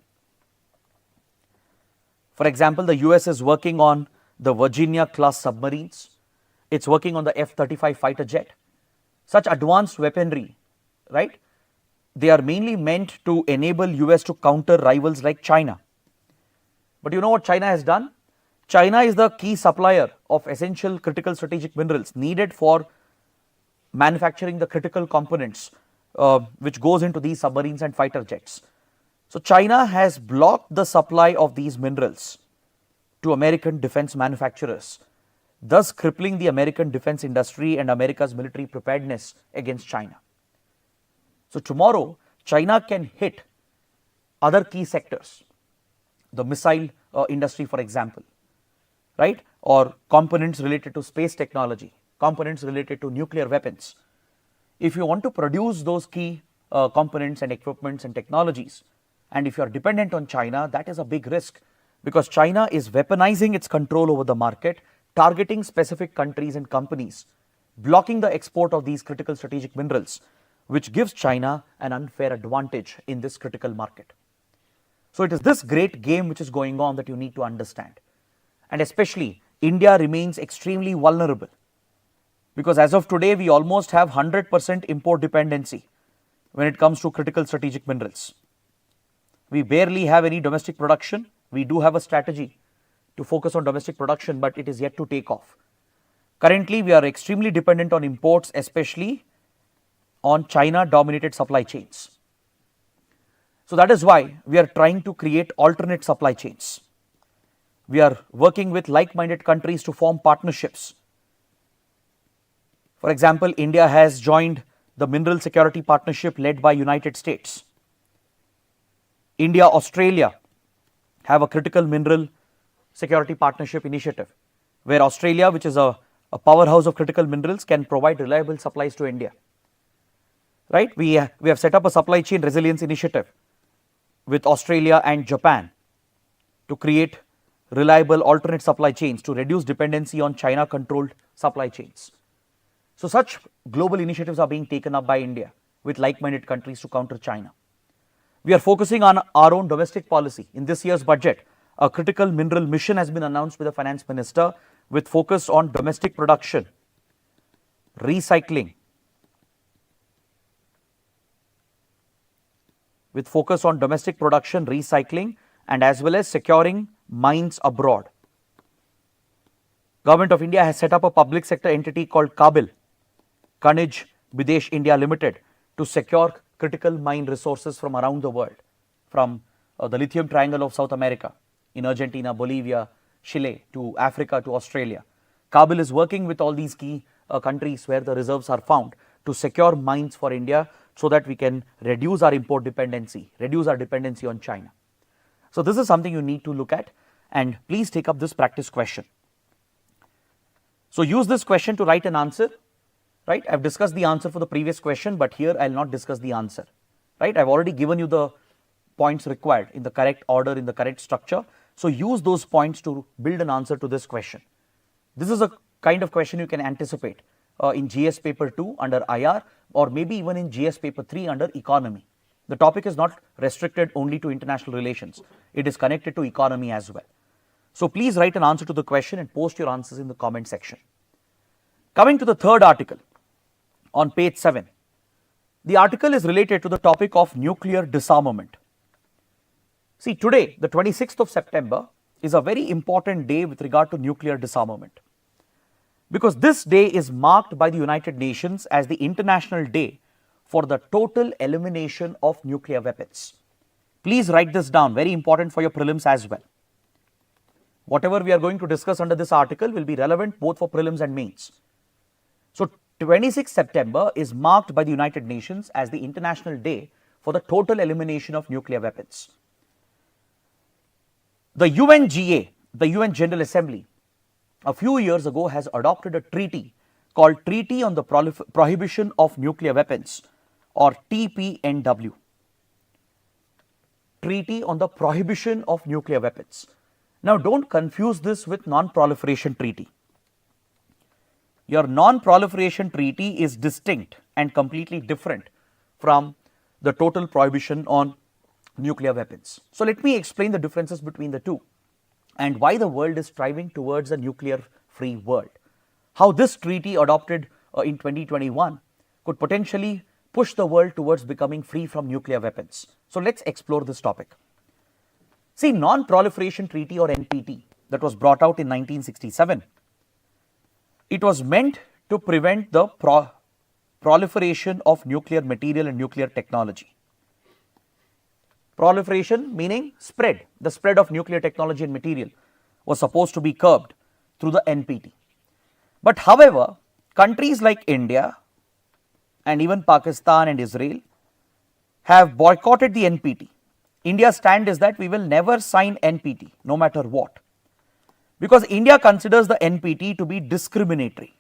For example, the US is working on the Virginia class submarines. It's working on the F-35 fighter jet. Such advanced weaponry, right? They are mainly meant to enable US to counter rivals like China. But you know what China has done? China is the key supplier of essential critical strategic minerals needed for manufacturing the critical components which goes into these submarines and fighter jets. So China has blocked the supply of these minerals to American defense manufacturers, thus crippling the American defense industry and America's military preparedness against China. So tomorrow, China can hit other key sectors, the missile industry, for example, right? Or components related to space technology, components related to nuclear weapons. If you want to produce those key components and equipments and technologies, and if you are dependent on China, that is a big risk, because China is weaponizing its control over the market, targeting specific countries and companies, blocking the export of these critical strategic minerals, which gives China an unfair advantage in this critical market. So it is this great game which is going on that you need to understand. And especially, India remains extremely vulnerable, because as of today, we almost have 100% import dependency when it comes to critical strategic minerals. We barely have any domestic production. We do have a strategy to focus on domestic production, but it is yet to take off. Currently, we are extremely dependent on imports, especially on China-dominated supply chains. So that is why we are trying to create alternate supply chains. We are working with like-minded countries to form partnerships. For example, India has joined the Mineral Security Partnership led by United States. India, Australia have a critical mineral security partnership initiative, where Australia, which is a powerhouse of critical minerals, can provide reliable supplies to India. Right? We have set up a supply chain resilience initiative with Australia and Japan to create reliable alternate supply chains to reduce dependency on China-controlled supply chains. So such global initiatives are being taken up by India with like-minded countries to counter China. We are focusing on our own domestic policy. In this year's budget, a critical mineral mission has been announced by the finance minister with focus on domestic production, recycling, and as well as securing mines abroad. Government of India has set up a public sector entity called KABIL, Khanij Bidesh India Limited, to secure critical mine resources from around the world, from the lithium triangle of South America, in Argentina, Bolivia, Chile, to Africa, to Australia. KABIL is working with all these key countries where the reserves are found to secure mines for India so that we can reduce our import dependency, reduce our dependency on China. So this is something you need to look at, and please take up this practice question. So use this question to write an answer, right? I've discussed the answer for the previous question, but here I'll not discuss the answer, right? I've already given you the points required in the correct order, in the correct structure. So use those points to build an answer to this question. This is a kind of question you can anticipate in GS paper 2 under IR, or maybe even in GS paper 3 under economy. The topic is not restricted only to international relations. It is connected to economy as well. So please write an answer to the question and post your answers in the comment section. Coming to the third article on page 7. The article is related to the topic of nuclear disarmament. See, today, the 26th of September, is a very important day with regard to nuclear disarmament, because this day is marked by the United Nations as the International Day for the total elimination of nuclear weapons. Please write this down, very important for your prelims as well. Whatever we are going to discuss under this article will be relevant both for prelims and mains. So 26th September is marked by the United Nations as the International Day for the total elimination of nuclear weapons. The UNGA, the UN General Assembly, a few years ago has adopted a treaty called Treaty on the Prohibition of Nuclear Weapons, or TPNW. Treaty on the Prohibition of Nuclear Weapons. Now don't confuse this with Non-Proliferation Treaty. Your Non-Proliferation Treaty is distinct and completely different from the total prohibition on nuclear weapons. So let me explain the differences between the two. and why the world is striving towards a nuclear-free world. How this treaty adopted in 2021 could potentially push the world towards becoming free from nuclear weapons. So let's explore this topic. See, Non-Proliferation Treaty or NPT that was brought out in 1967, it was meant to prevent the proliferation of nuclear material and nuclear technology. Proliferation meaning spread. The spread of nuclear technology and material was supposed to be curbed through the NPT. But however, countries like India and even Pakistan and Israel have boycotted the NPT. India's stand is that we will never sign NPT no matter what, because India considers the NPT to be discriminatory.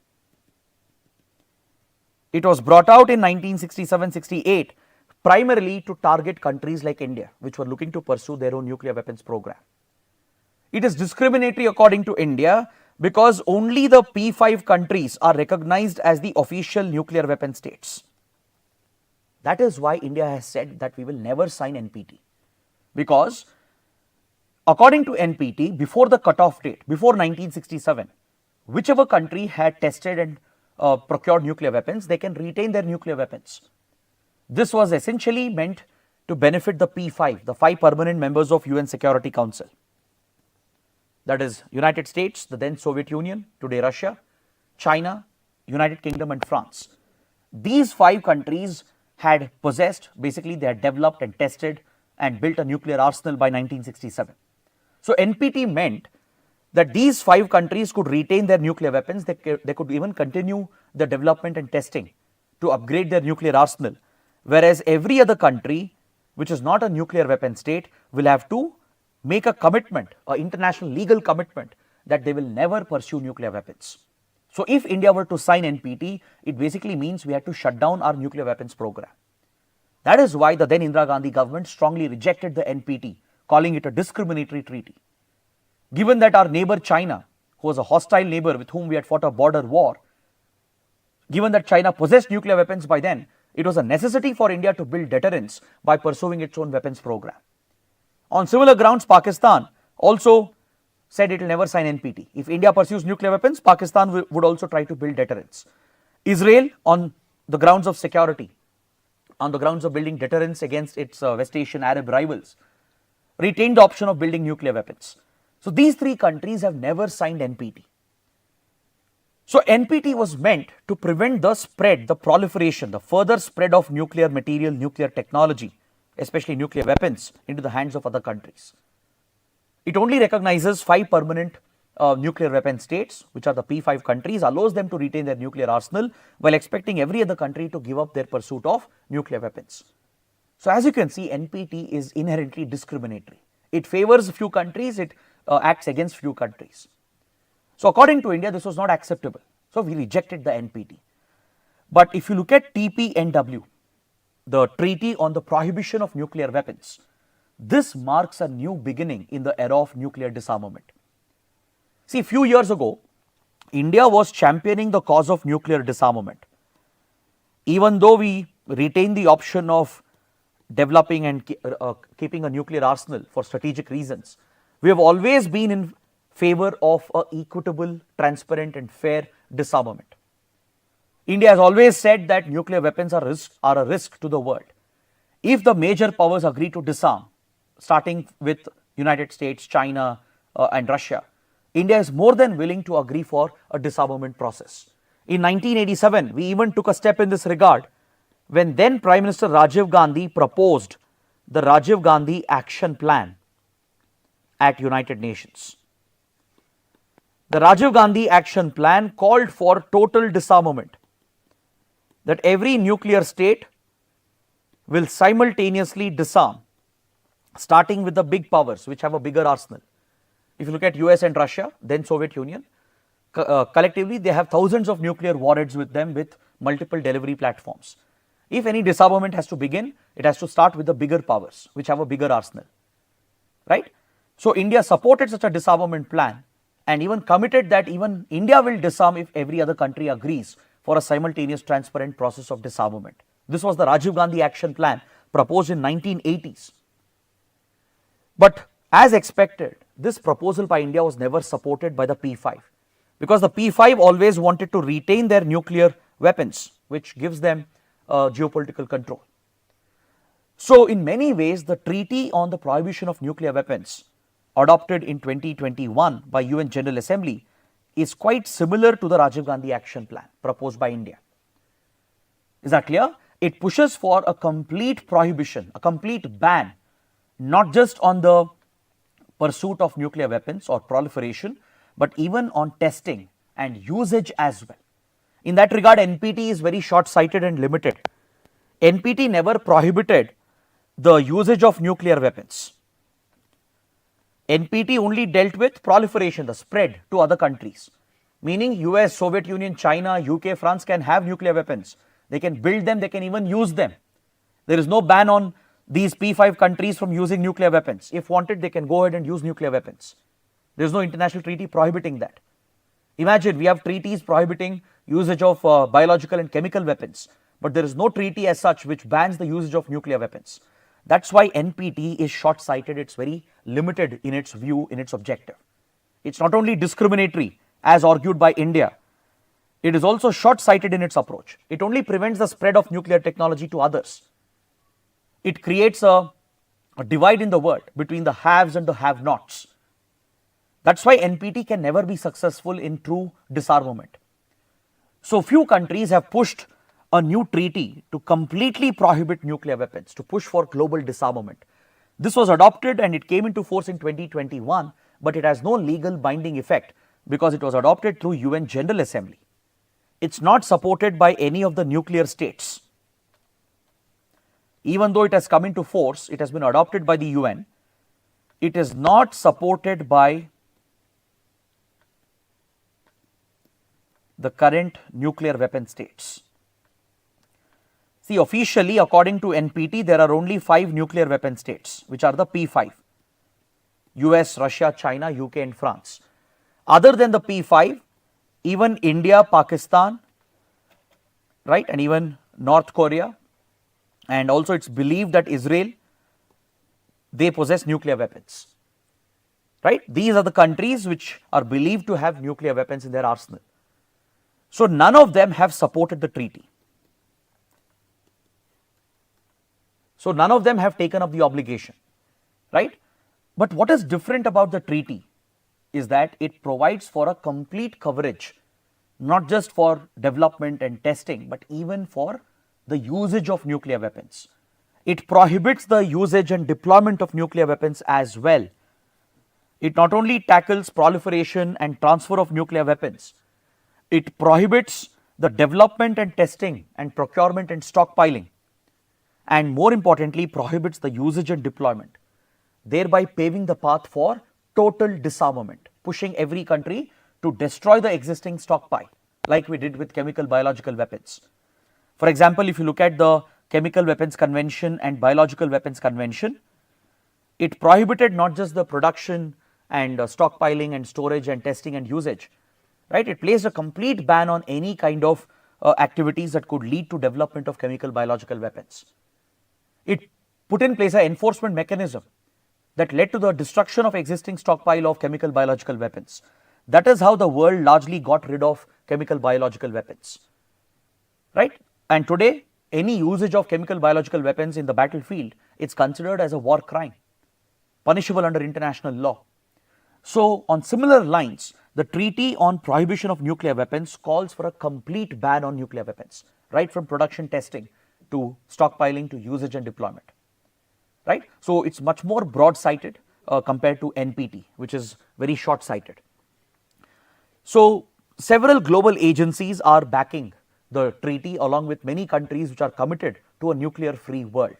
It was brought out in 1967-68 primarily to target countries like India, which were looking to pursue their own nuclear weapons program. It is discriminatory according to India because only the P5 countries are recognized as the official nuclear weapon states. That is why India has said that we will never sign NPT, because according to NPT, before the cutoff date, before 1967, whichever country had tested and procured nuclear weapons, they can retain their nuclear weapons. This was essentially meant to benefit the P5, the 5 permanent members of UN Security Council. That is United States, the then Soviet Union, today Russia, China, United Kingdom and France. These 5 countries had possessed, basically they had developed and tested and built a nuclear arsenal by 1967. So NPT meant that these 5 countries could retain their nuclear weapons, they could even continue the development and testing to upgrade their nuclear arsenal, whereas every other country which is not a nuclear weapon state will have to make a commitment, an international legal commitment, that they will never pursue nuclear weapons. So if India were to sign NPT, it basically means we had to shut down our nuclear weapons program. That is why the then Indira Gandhi government strongly rejected the NPT, calling it a discriminatory treaty. Given that our neighbor China, who was a hostile neighbor with whom we had fought a border war, given that China possessed nuclear weapons by then, it was a necessity for India to build deterrence by pursuing its own weapons program. On similar grounds, Pakistan also said it will never sign NPT. If India pursues nuclear weapons, Pakistan would also try to build deterrence. Israel, on the grounds of security, on the grounds of building deterrence against its West Asian Arab rivals, retained the option of building nuclear weapons. So these 3 countries have never signed NPT. So NPT was meant to prevent the spread, the proliferation, the further spread of nuclear material, nuclear technology, especially nuclear weapons, into the hands of other countries. It only recognizes 5 permanent nuclear weapon states, which are the P5 countries, allows them to retain their nuclear arsenal while expecting every other country to give up their pursuit of nuclear weapons. So as you can see, NPT is inherently discriminatory. It favors few countries, it acts against few countries. So according to India, this was not acceptable. So we rejected the NPT. But if you look at TPNW, the Treaty on the Prohibition of Nuclear Weapons, this marks a new beginning in the era of nuclear disarmament. See, a few years ago, India was championing the cause of nuclear disarmament. Even though we retain the option of developing and keeping a nuclear arsenal for strategic reasons, we have always been in favor of an equitable, transparent and fair disarmament. India has always said that nuclear weapons are a risk to the world. If the major powers agree to disarm, starting with United States, China and Russia, India is more than willing to agree for a disarmament process. In 1987, we even took a step in this regard when then Prime Minister Rajiv Gandhi proposed the Rajiv Gandhi Action Plan at United Nations. The Rajiv Gandhi Action Plan called for total disarmament, that every nuclear state will simultaneously disarm, starting with the big powers which have a bigger arsenal. If you look at US and Russia, then Soviet Union, collectively they have thousands of nuclear warheads with them with multiple delivery platforms. If any disarmament has to begin, it has to start with the bigger powers which have a bigger arsenal, right? So India supported such a disarmament plan and even committed that even India will disarm if every other country agrees for a simultaneous transparent process of disarmament. This was the Rajiv Gandhi Action Plan proposed in 1980s. But as expected, this proposal by India was never supported by the P5, because the P5 always wanted to retain their nuclear weapons, which gives them geopolitical control. So, in many ways, the Treaty on the Prohibition of Nuclear Weapons, adopted in 2021 by UN General Assembly, is quite similar to the Rajiv Gandhi Action Plan proposed by India. Is that clear? It pushes for a complete prohibition, a complete ban, not just on the pursuit of nuclear weapons or proliferation, but even on testing and usage as well. In that regard, NPT is very short-sighted and limited. NPT never prohibited the usage of nuclear weapons. NPT only dealt with proliferation, the spread to other countries, meaning US, Soviet Union, China, UK, France can have nuclear weapons. They can build them, they can even use them. There is no ban on these P5 countries from using nuclear weapons. If wanted, they can go ahead and use nuclear weapons. There is no international treaty prohibiting that. Imagine we have treaties prohibiting usage of biological and chemical weapons, but there is no treaty as such which bans the usage of nuclear weapons. That's why NPT is short-sighted, it's very limited in its view, in its objective. It's not only discriminatory as argued by India, it is also short-sighted in its approach. It only prevents the spread of nuclear technology to others. It creates a divide in the world between the haves and the have-nots. That's why NPT can never be successful in true disarmament. So few countries have pushed a new treaty to completely prohibit nuclear weapons, to push for global disarmament. This was adopted and it came into force in 2021, but it has no legal binding effect because it was adopted through UN General Assembly. It's not supported by any of the nuclear states. Even though it has come into force, it has been adopted by the UN, it is not supported by the current nuclear weapon states. See, officially, according to NPT, there are only 5 nuclear weapon states, which are the P5, US, Russia, China, UK and France. Other than the P5, even India, Pakistan, right, and even North Korea, and also it's believed that Israel, they possess nuclear weapons, right. These are the countries which are believed to have nuclear weapons in their arsenal. So none of them have supported the treaty. So none of them have taken up the obligation, right. But what is different about the treaty is that it provides for a complete coverage, not just for development and testing, but even for the usage of nuclear weapons. It prohibits the usage and deployment of nuclear weapons as well. It not only tackles proliferation and transfer of nuclear weapons, it prohibits the development and testing and procurement and stockpiling, and more importantly prohibits the usage and deployment, thereby paving the path for total disarmament, pushing every country to destroy the existing stockpile like we did with chemical biological weapons. For example, if you look at the Chemical Weapons Convention and Biological Weapons Convention, it prohibited not just the production and stockpiling and storage and testing and usage, right. It placed a complete ban on any kind of activities that could lead to development of chemical biological weapons. It put in place an enforcement mechanism that led to the destruction of existing stockpile of chemical biological weapons. That is how the world largely got rid of chemical biological weapons, right. And today, any usage of chemical biological weapons in the battlefield, it's considered as a war crime, punishable under international law. So on similar lines, the Treaty on Prohibition of Nuclear Weapons calls for a complete ban on nuclear weapons, right from production, testing to stockpiling to usage and deployment, right. So it's much more broad-sighted compared to NPT, which is very short-sighted. So several global agencies are backing the treaty along with many countries which are committed to a nuclear-free world.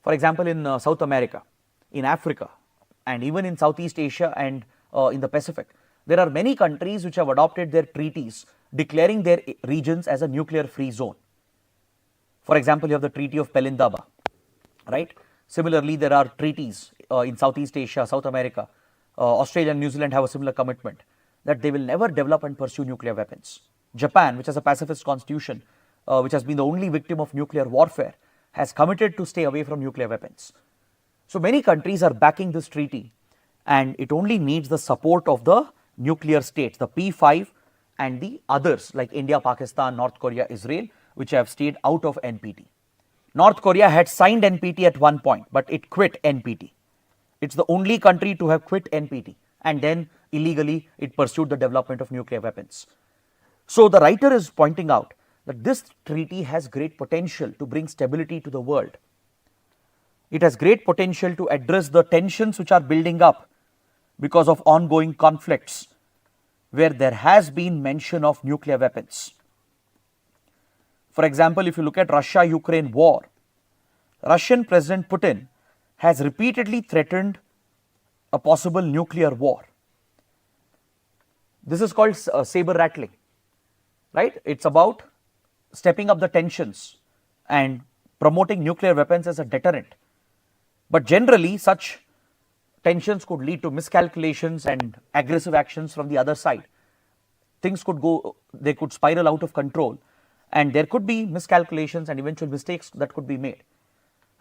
For example, in South America, in Africa, and even in Southeast Asia and in the Pacific, there are many countries which have adopted their treaties declaring their regions as a nuclear-free zone. For example, you have the Treaty of Pelindaba, right. Similarly, there are treaties in Southeast Asia, South America, Australia and New Zealand have a similar commitment that they will never develop and pursue nuclear weapons. Japan, which has a pacifist constitution, which has been the only victim of nuclear warfare, has committed to stay away from nuclear weapons. So many countries are backing this treaty, and it only needs the support of the nuclear states, the P5 and the others like India, Pakistan, North Korea, Israel, which have stayed out of NPT. North Korea had signed NPT at one point, but it quit NPT. It's the only country to have quit NPT, and then illegally it pursued the development of nuclear weapons. So the writer is pointing out that this treaty has great potential to bring stability to the world. It has great potential to address the tensions which are building up because of ongoing conflicts where there has been mention of nuclear weapons. For example, if you look at Russia-Ukraine war, Russian President Putin has repeatedly threatened a possible nuclear war. This is called saber rattling, right? It's about stepping up the tensions and promoting nuclear weapons as a deterrent. But generally, such tensions could lead to miscalculations and aggressive actions from the other side. Things could go, they could spiral out of control, and there could be miscalculations and eventual mistakes that could be made.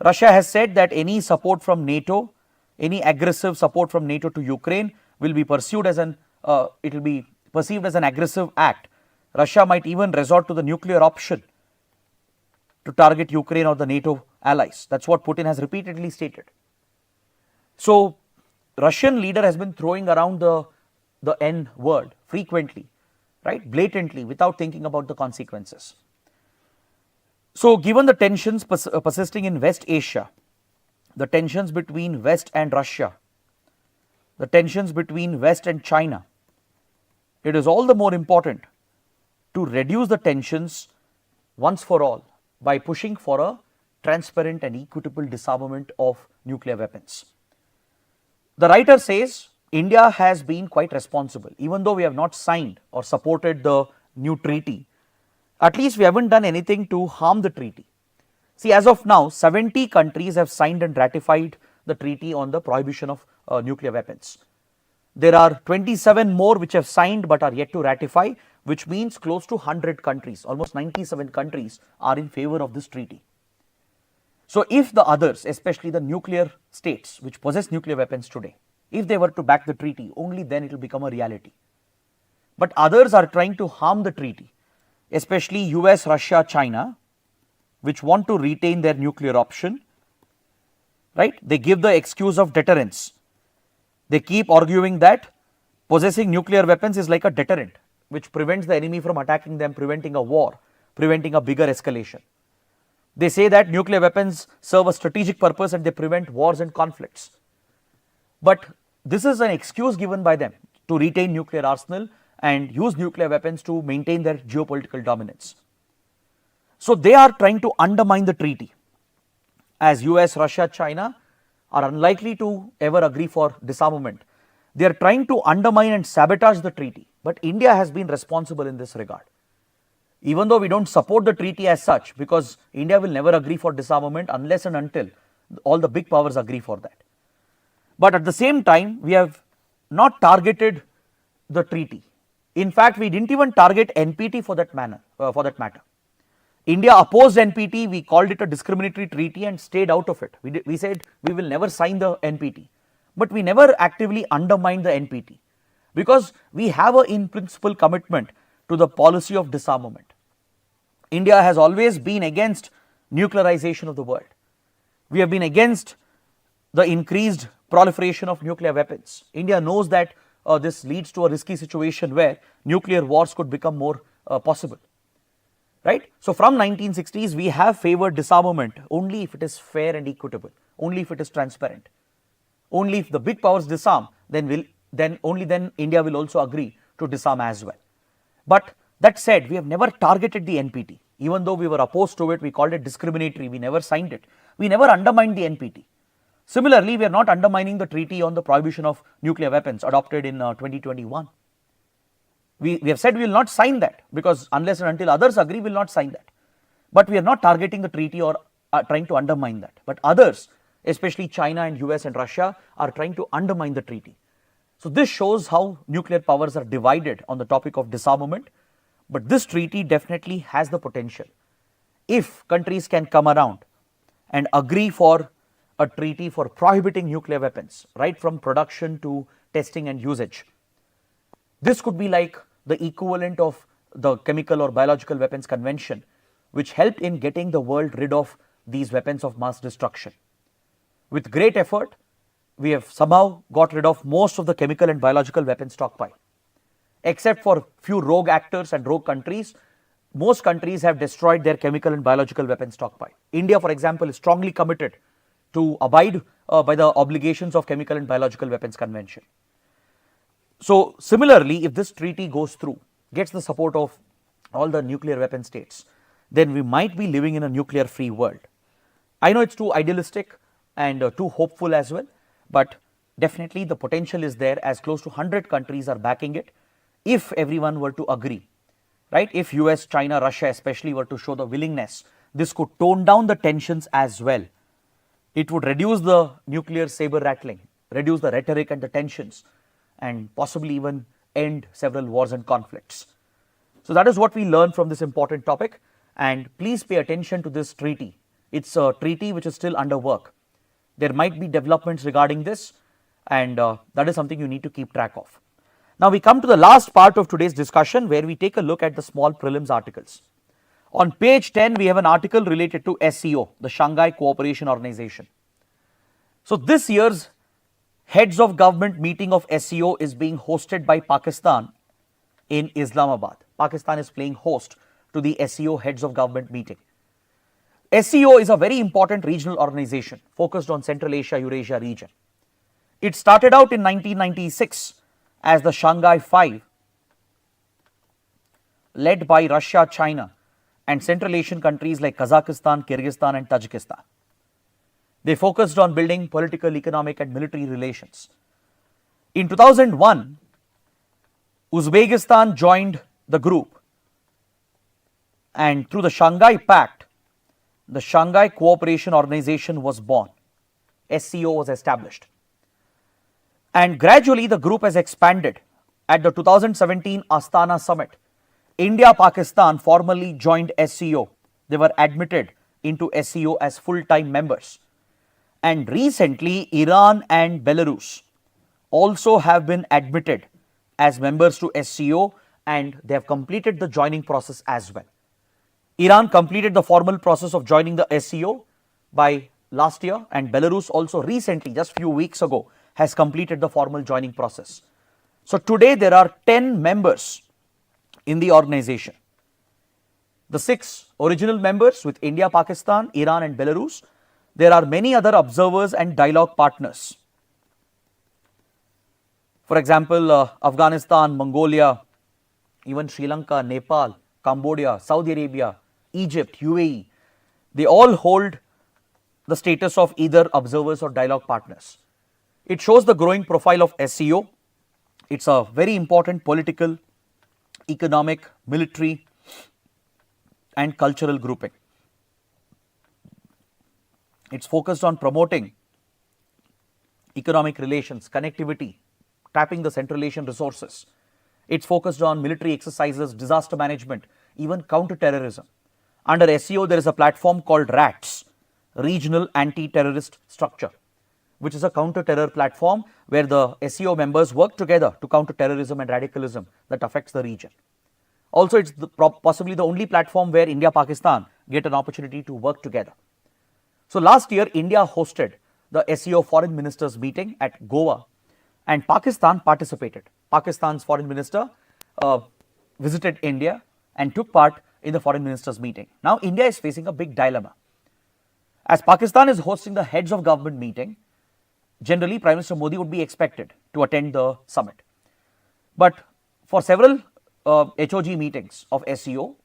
Russia has said that any support from NATO, any aggressive support from NATO to Ukraine will be pursued as it will be perceived as an aggressive act. Russia might even resort to the nuclear option to target Ukraine or the NATO allies. That's what Putin has repeatedly stated. So, Russian leader has been throwing around the N word frequently, right, blatantly, without thinking about the consequences. So, given the tensions persisting in West Asia, the tensions between West and Russia, the tensions between West and China, it is all the more important to reduce the tensions once for all by pushing for a transparent and equitable disarmament of nuclear weapons. The writer says India has been quite responsible. Even though we have not signed or supported the new treaty, at least we haven't done anything to harm the treaty. See, as of now, 70 countries have signed and ratified the treaty on the prohibition of nuclear weapons. There are 27 more which have signed but are yet to ratify, which means close to 100 countries, almost 97 countries are in favor of this treaty. So, if the others, especially the nuclear states which possess nuclear weapons today, if they were to back the treaty, only then it will become a reality. But others are trying to harm the treaty, especially US, Russia, China, which want to retain their nuclear option, right? They give the excuse of deterrence. They keep arguing that possessing nuclear weapons is like a deterrent, which prevents the enemy from attacking them, preventing a war, preventing a bigger escalation. They say that nuclear weapons serve a strategic purpose and they prevent wars and conflicts. But this is an excuse given by them to retain nuclear arsenal and use nuclear weapons to maintain their geopolitical dominance. So they are trying to undermine the treaty, as US, Russia, China are unlikely to ever agree for disarmament. They are trying to undermine and sabotage the treaty, but India has been responsible in this regard. Even though we don't support the treaty as such, because India will never agree for disarmament unless and until all the big powers agree for that. But at the same time, we have not targeted the treaty. In fact, we didn't even target NPT for that matter. India opposed NPT, we called it a discriminatory treaty and stayed out of it. We said we will never sign the NPT, but we never actively undermined the NPT because we have a in principle commitment to the policy of disarmament. India has always been against nuclearization of the world. We have been against the increased proliferation of nuclear weapons. India knows that this leads to a risky situation where nuclear wars could become more possible. Right? So, from 1960s, we have favored disarmament only if it is fair and equitable, only if it is transparent. Only if the big powers disarm, only then India will also agree to disarm as well. But that said, we have never targeted the NPT. Even though we were opposed to it, we called it discriminatory, we never signed it. We never undermined the NPT. Similarly, we are not undermining the treaty on the prohibition of nuclear weapons adopted in 2021. We have said we will not sign that because unless and until others agree, we will not sign that. But we are not targeting the treaty or trying to undermine that. But others, especially China and US and Russia, are trying to undermine the treaty. So this shows how nuclear powers are divided on the topic of disarmament. But this treaty definitely has the potential. If countries can come around and agree for a treaty for prohibiting nuclear weapons, right from production to testing and usage. This could be like the equivalent of the Chemical or Biological Weapons Convention, which helped in getting the world rid of these weapons of mass destruction. With great effort, we have somehow got rid of most of the chemical and biological weapons stockpile. Except for few rogue actors and rogue countries, most countries have destroyed their chemical and biological weapons stockpile. India, for example, is strongly committed to abide by the obligations of Chemical and Biological Weapons Convention. So, similarly, if this treaty goes through, gets the support of all the nuclear weapon states, then we might be living in a nuclear free world. I know it's too idealistic and too hopeful as well, but definitely the potential is there, as close to 100 countries are backing it if everyone were to agree, right? If US, China, Russia especially were to show the willingness, this could tone down the tensions as well. It would reduce the nuclear saber rattling, reduce the rhetoric and the tensions, and possibly even end several wars and conflicts. So that is what we learned from this important topic, and please pay attention to this treaty. It's a treaty which is still under work. There might be developments regarding this, and that is something you need to keep track of. Now we come to the last part of today's discussion, where we take a look at the small prelims articles. On page 10, we have an article related to SCO, the Shanghai Cooperation Organization. So this year's Heads of Government meeting of SCO is being hosted by Pakistan in Islamabad. Pakistan is playing host to the SCO Heads of Government meeting. SCO is a very important regional organization focused on Central Asia, Eurasia region. It started out in 1996 as the Shanghai Five, led by Russia, China, and Central Asian countries like Kazakhstan, Kyrgyzstan, and Tajikistan. They focused on building political, economic, and military relations. In 2001, Uzbekistan joined the group, and through the Shanghai Pact, the Shanghai Cooperation Organization was born. SCO was established. And gradually the group has expanded. At the 2017 Astana Summit, India, Pakistan formally joined SCO. They were admitted into SCO as full-time members. And recently, Iran and Belarus also have been admitted as members to SCO, and they have completed the joining process as well. Iran completed the formal process of joining the SCO by last year, and Belarus also recently, just few weeks ago, has completed the formal joining process. So today there are 10 members in the organization. The 6 original members with India, Pakistan, Iran and Belarus. There are many other observers and dialogue partners. For example, Afghanistan, Mongolia, even Sri Lanka, Nepal, Cambodia, Saudi Arabia, Egypt, UAE, they all hold the status of either observers or dialogue partners. It shows the growing profile of SCO. It's a very important political, economic, military and cultural grouping. It's focused on promoting economic relations, connectivity, tapping the Central Asian resources. It's focused on military exercises, disaster management, even counter-terrorism. Under SCO, there is a platform called RATS, Regional Anti-Terrorist Structure, which is a counter-terror platform where the SCO members work together to counter terrorism and radicalism that affects the region. Also, it's possibly the only platform where India, Pakistan get an opportunity to work together. So last year, India hosted the SCO Foreign Ministers meeting at Goa, and Pakistan participated. Pakistan's foreign minister visited India and took part in the foreign ministers meeting. Now India is facing a big dilemma. As Pakistan is hosting the heads of government meeting, generally Prime Minister Modi would be expected to attend the summit. But for several HOG meetings of SCO,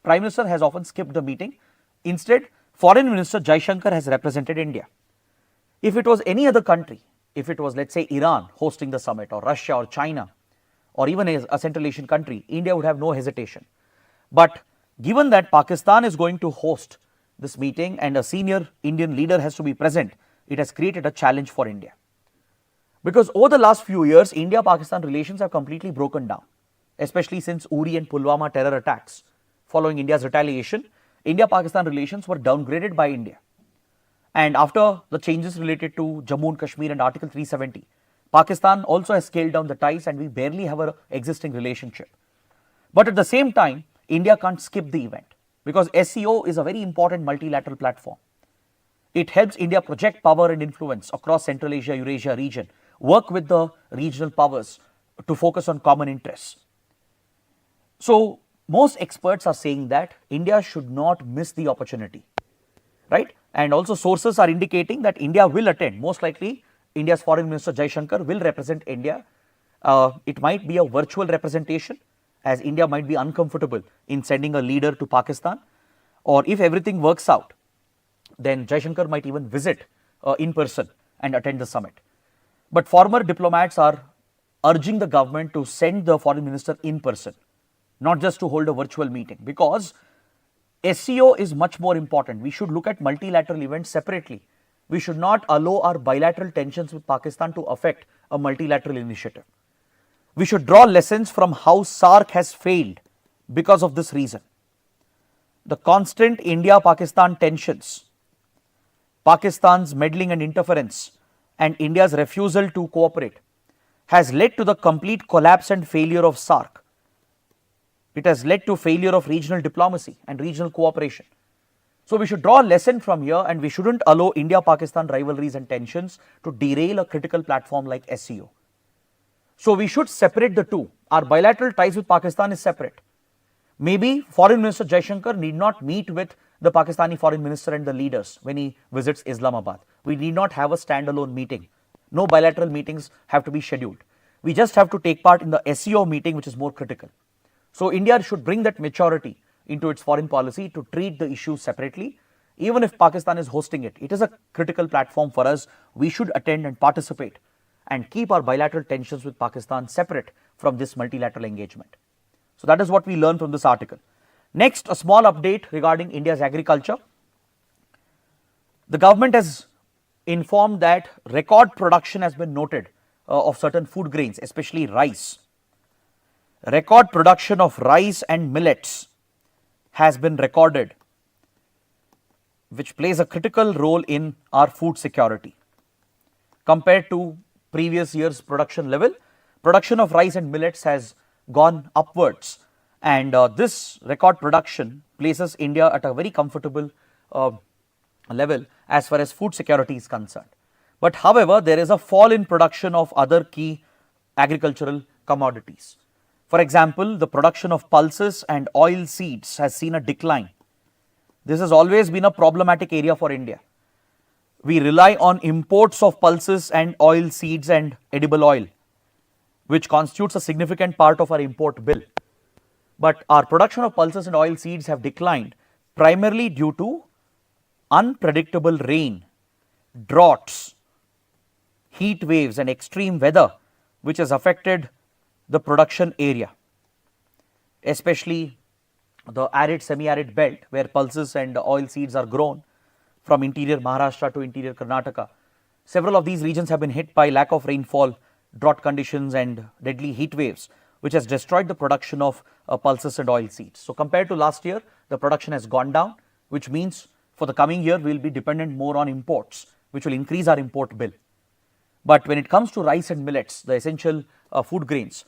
Prime Minister has often skipped the meeting. Instead, Foreign Minister Jaishankar has represented India. If it was any other country, if it was, let's say, Iran hosting the summit, or Russia or China, or even a Central Asian country, India would have no hesitation. But given that Pakistan is going to host this meeting and a senior Indian leader has to be present, it has created a challenge for India. Because over the last few years, India-Pakistan relations have completely broken down, especially since Uri and Pulwama terror attacks. Following India's retaliation, India-Pakistan relations were downgraded by India. And after the changes related to Jammu and Kashmir and Article 370, Pakistan also has scaled down the ties and we barely have an existing relationship. But at the same time, India can't skip the event because SCO is a very important multilateral platform. It helps India project power and influence across Central Asia, Eurasia region, work with the regional powers to focus on common interests. So, most experts are saying that India should not miss the opportunity, right? And also sources are indicating that India will attend. Most likely, India's Foreign Minister Jaishankar will represent India. It might be a virtual representation as India might be uncomfortable in sending a leader to Pakistan, or if everything works out, then Jaishankar might even visit in person and attend the summit. But former diplomats are urging the government to send the foreign minister in person, not just to hold a virtual meeting, because SCO is much more important. We should look at multilateral events separately. We should not allow our bilateral tensions with Pakistan to affect a multilateral initiative. We should draw lessons from how SAARC has failed because of this reason. The constant India-Pakistan tensions, Pakistan's meddling and interference, and India's refusal to cooperate has led to the complete collapse and failure of SAARC. It has led to failure of regional diplomacy and regional cooperation. So we should draw a lesson from here and we shouldn't allow India-Pakistan rivalries and tensions to derail a critical platform like SCO. So we should separate the two. Our bilateral ties with Pakistan is separate. Maybe Foreign Minister Jaishankar need not meet with the Pakistani Foreign Minister and the leaders when he visits Islamabad. We need not have a standalone meeting. No bilateral meetings have to be scheduled. We just have to take part in the SCO meeting, which is more critical. So India should bring that maturity into its foreign policy to treat the issues separately. Even if Pakistan is hosting it, it is a critical platform for us. We should attend and participate and keep our bilateral tensions with Pakistan separate from this multilateral engagement. So that is what we learned from this article. Next, a small update regarding India's agriculture. The government has informed that record production has been noted of certain food grains, especially rice. Record production of rice and millets has been recorded, which plays a critical role in our food security. Compared to previous year's production level, production of rice and millets has gone upwards, and this record production places India at a very comfortable level as far as food security is concerned. But however, there is a fall in production of other key agricultural commodities. For example, the production of pulses and oil seeds has seen a decline. This has always been a problematic area for India. We rely on imports of pulses and oil seeds and edible oil, which constitutes a significant part of our import bill. But our production of pulses and oil seeds have declined primarily due to unpredictable rain, droughts, heat waves and extreme weather, which has affected the production area, especially the arid, semi-arid belt where pulses and oil seeds are grown from interior Maharashtra to interior Karnataka. Several of these regions have been hit by lack of rainfall, drought conditions and deadly heat waves, which has destroyed the production of pulses and oil seeds. So compared to last year, the production has gone down, which means for the coming year, we will be dependent more on imports, which will increase our import bill. But when it comes to rice and millets, the essential food grains,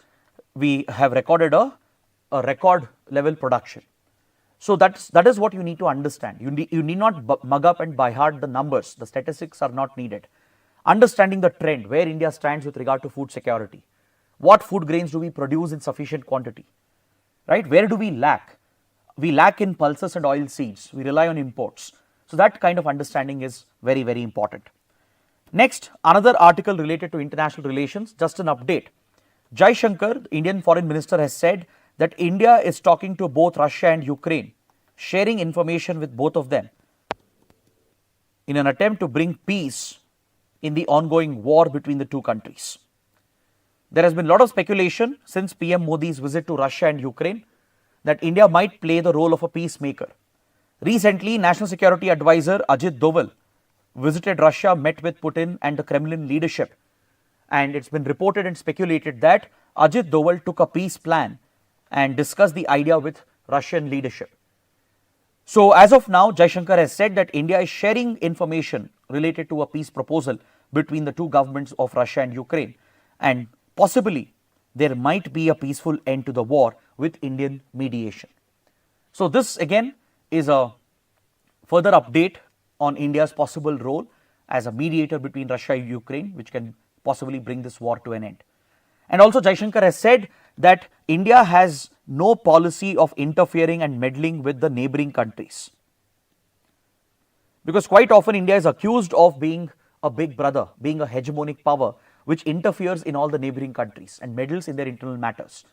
we have recorded a record level production. So that is what you need to understand. You need not mug up and by heart the numbers. The statistics are not needed. Understanding the trend, where India stands with regard to food security. What food grains do we produce in sufficient quantity? Right? Where do we lack? We lack in pulses and oil seeds. We rely on imports. So that kind of understanding is very, very important. Next, another article related to international relations, just an update. Jaishankar, the Indian Foreign Minister, has said that India is talking to both Russia and Ukraine, sharing information with both of them in an attempt to bring peace in the ongoing war between the two countries. There has been a lot of speculation since PM Modi's visit to Russia and Ukraine that India might play the role of a peacemaker. Recently, National Security Advisor Ajit Doval visited Russia, met with Putin and the Kremlin leadership, and it's been reported and speculated that Ajit Doval took a peace plan and discussed the idea with Russian leadership. So as of now, Jaishankar has said that India is sharing information related to a peace proposal between the two governments of Russia and Ukraine, and possibly there might be a peaceful end to the war with Indian mediation. So this again is a further update on India's possible role as a mediator between Russia and Ukraine, which can possibly bring this war to an end. And also Jaishankar has said that India has no policy of interfering and meddling with the neighboring countries. Because quite often India is accused of being a big brother, being a hegemonic power which interferes in all the neighboring countries and meddles in their internal matters.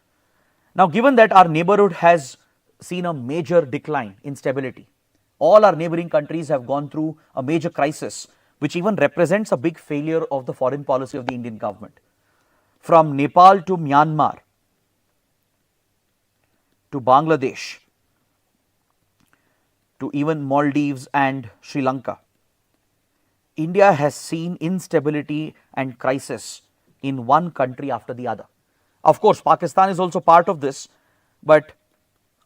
Now, given that our neighborhood has seen a major decline in stability, all our neighboring countries have gone through a major crisis, which even represents a big failure of the foreign policy of the Indian government. From Nepal to Myanmar, to Bangladesh, to even Maldives and Sri Lanka, India has seen instability and crisis in one country after the other. Of course, Pakistan is also part of this, but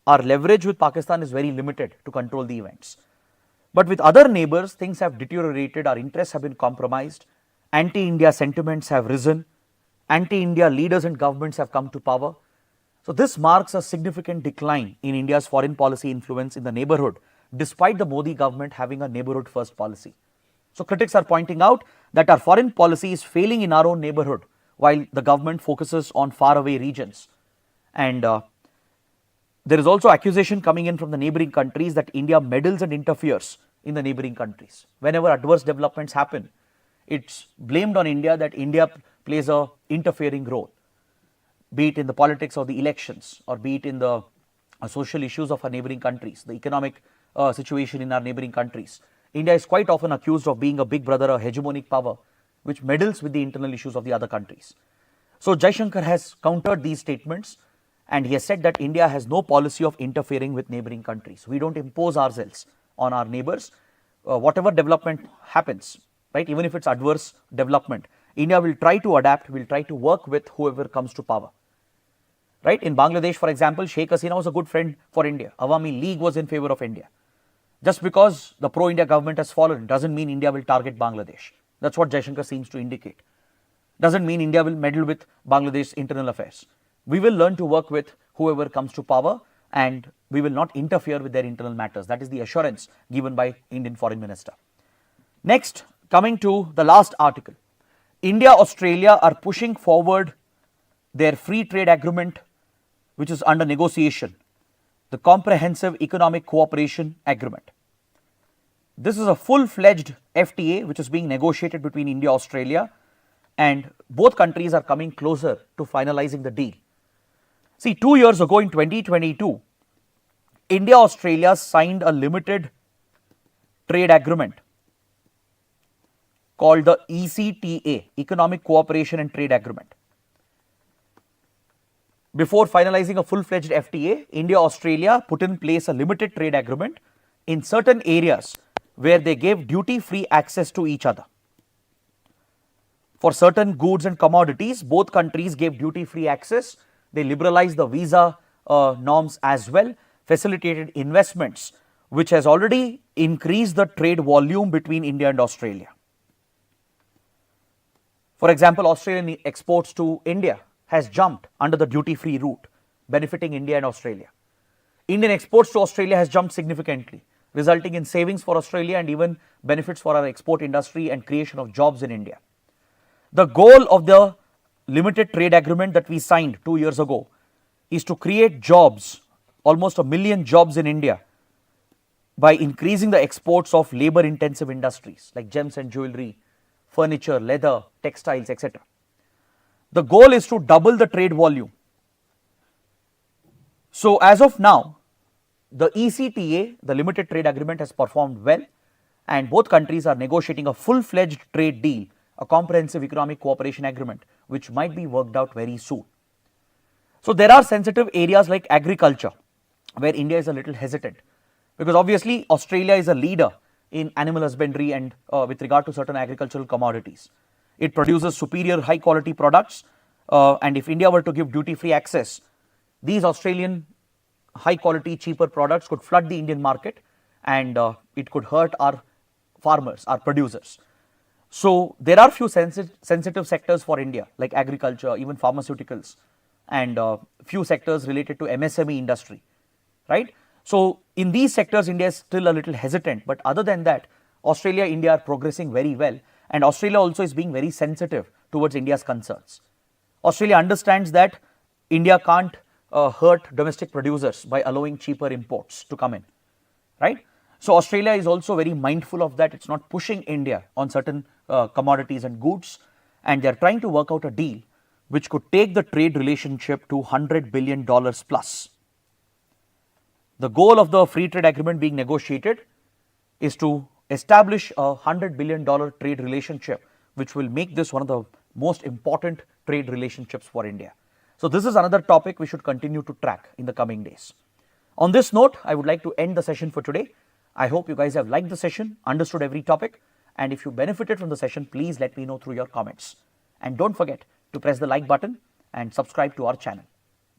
our leverage with Pakistan is very limited to control the events. But with other neighbors, things have deteriorated, our interests have been compromised, anti-India sentiments have risen, anti-India leaders and governments have come to power. So this marks a significant decline in India's foreign policy influence in the neighborhood, despite the Modi government having a neighborhood first policy. So critics are pointing out that our foreign policy is failing in our own neighborhood, while the government focuses on faraway regions. And there is also accusation coming in from the neighboring countries that India meddles and interferes in the neighboring countries. Whenever adverse developments happen, it's blamed on India that India plays a interfering role, be it in the politics of the elections or be it in the social issues of our neighboring countries, the economic situation in our neighboring countries. India is quite often accused of being a big brother, a hegemonic power, which meddles with the internal issues of the other countries. So Jaishankar has countered these statements and he has said that India has no policy of interfering with neighboring countries. We don't impose ourselves on our neighbors. Whatever development happens, right, even if it's adverse development, India will try to adapt, will try to work with whoever comes to power. Right? In Bangladesh, for example, Sheikh Hasina was a good friend for India. Awami League was in favor of India. Just because the pro-India government has fallen doesn't mean India will target Bangladesh. That's what Jaishankar seems to indicate. Doesn't mean India will meddle with Bangladesh's internal affairs. We will learn to work with whoever comes to power and we will not interfere with their internal matters. That is the assurance given by Indian Foreign Minister. Next, coming to the last article. India, Australia are pushing forward their free trade agreement, which is under negotiation, the Comprehensive Economic Cooperation Agreement. This is a full-fledged FTA which is being negotiated between India and Australia, and both countries are coming closer to finalizing the deal. See, 2 years ago in 2022, India-Australia signed a limited trade agreement called the ECTA, Economic Cooperation and Trade Agreement. Before finalizing a full-fledged FTA, India-Australia put in place a limited trade agreement in certain areas where they gave duty-free access to each other. For certain goods and commodities, both countries gave duty-free access. They liberalized the visa norms as well, facilitated investments, which has already increased the trade volume between India and Australia. For example, Australian exports to India has jumped under the duty-free route, benefiting India and Australia. Indian exports to Australia has jumped significantly, resulting in savings for Australia and even benefits for our export industry and creation of jobs in India. The goal of the limited trade agreement that we signed 2 years ago is to create jobs, almost 1 million jobs in India, by increasing the exports of labor-intensive industries like gems and jewelry, furniture, leather, textiles, etc. The goal is to double the trade volume. So as of now, the ECTA, the limited trade agreement, has performed well, and both countries are negotiating a full-fledged trade deal, a comprehensive economic cooperation agreement, which might be worked out very soon. So there are sensitive areas like agriculture, where India is a little hesitant, because obviously Australia is a leader in animal husbandry and with regard to certain agricultural commodities. It produces superior high quality products, and if India were to give duty-free access, these Australian high quality cheaper products could flood the Indian market and it could hurt our farmers, our producers. So there are few sensitive sectors for India like agriculture, even pharmaceuticals, and few sectors related to MSME industry, right? So in these sectors, India is still a little hesitant, but other than that, Australia, India are progressing very well, and Australia also is being very sensitive towards India's concerns. Australia understands that India can't hurt domestic producers by allowing cheaper imports to come in, right? So Australia is also very mindful of that. It's not pushing India on certain commodities and goods, and they're trying to work out a deal which could take the trade relationship to $100 billion plus. The goal of the free trade agreement being negotiated is to establish a $100 billion trade relationship, which will make this one of the most important trade relationships for India. So this is another topic we should continue to track in the coming days. On this note, I would like to end the session for today. I hope you guys have liked the session, understood every topic, and if you benefited from the session, please let me know through your comments. And don't forget to press the like button and subscribe to our channel.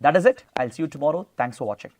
That is it. I'll see you tomorrow. Thanks for watching.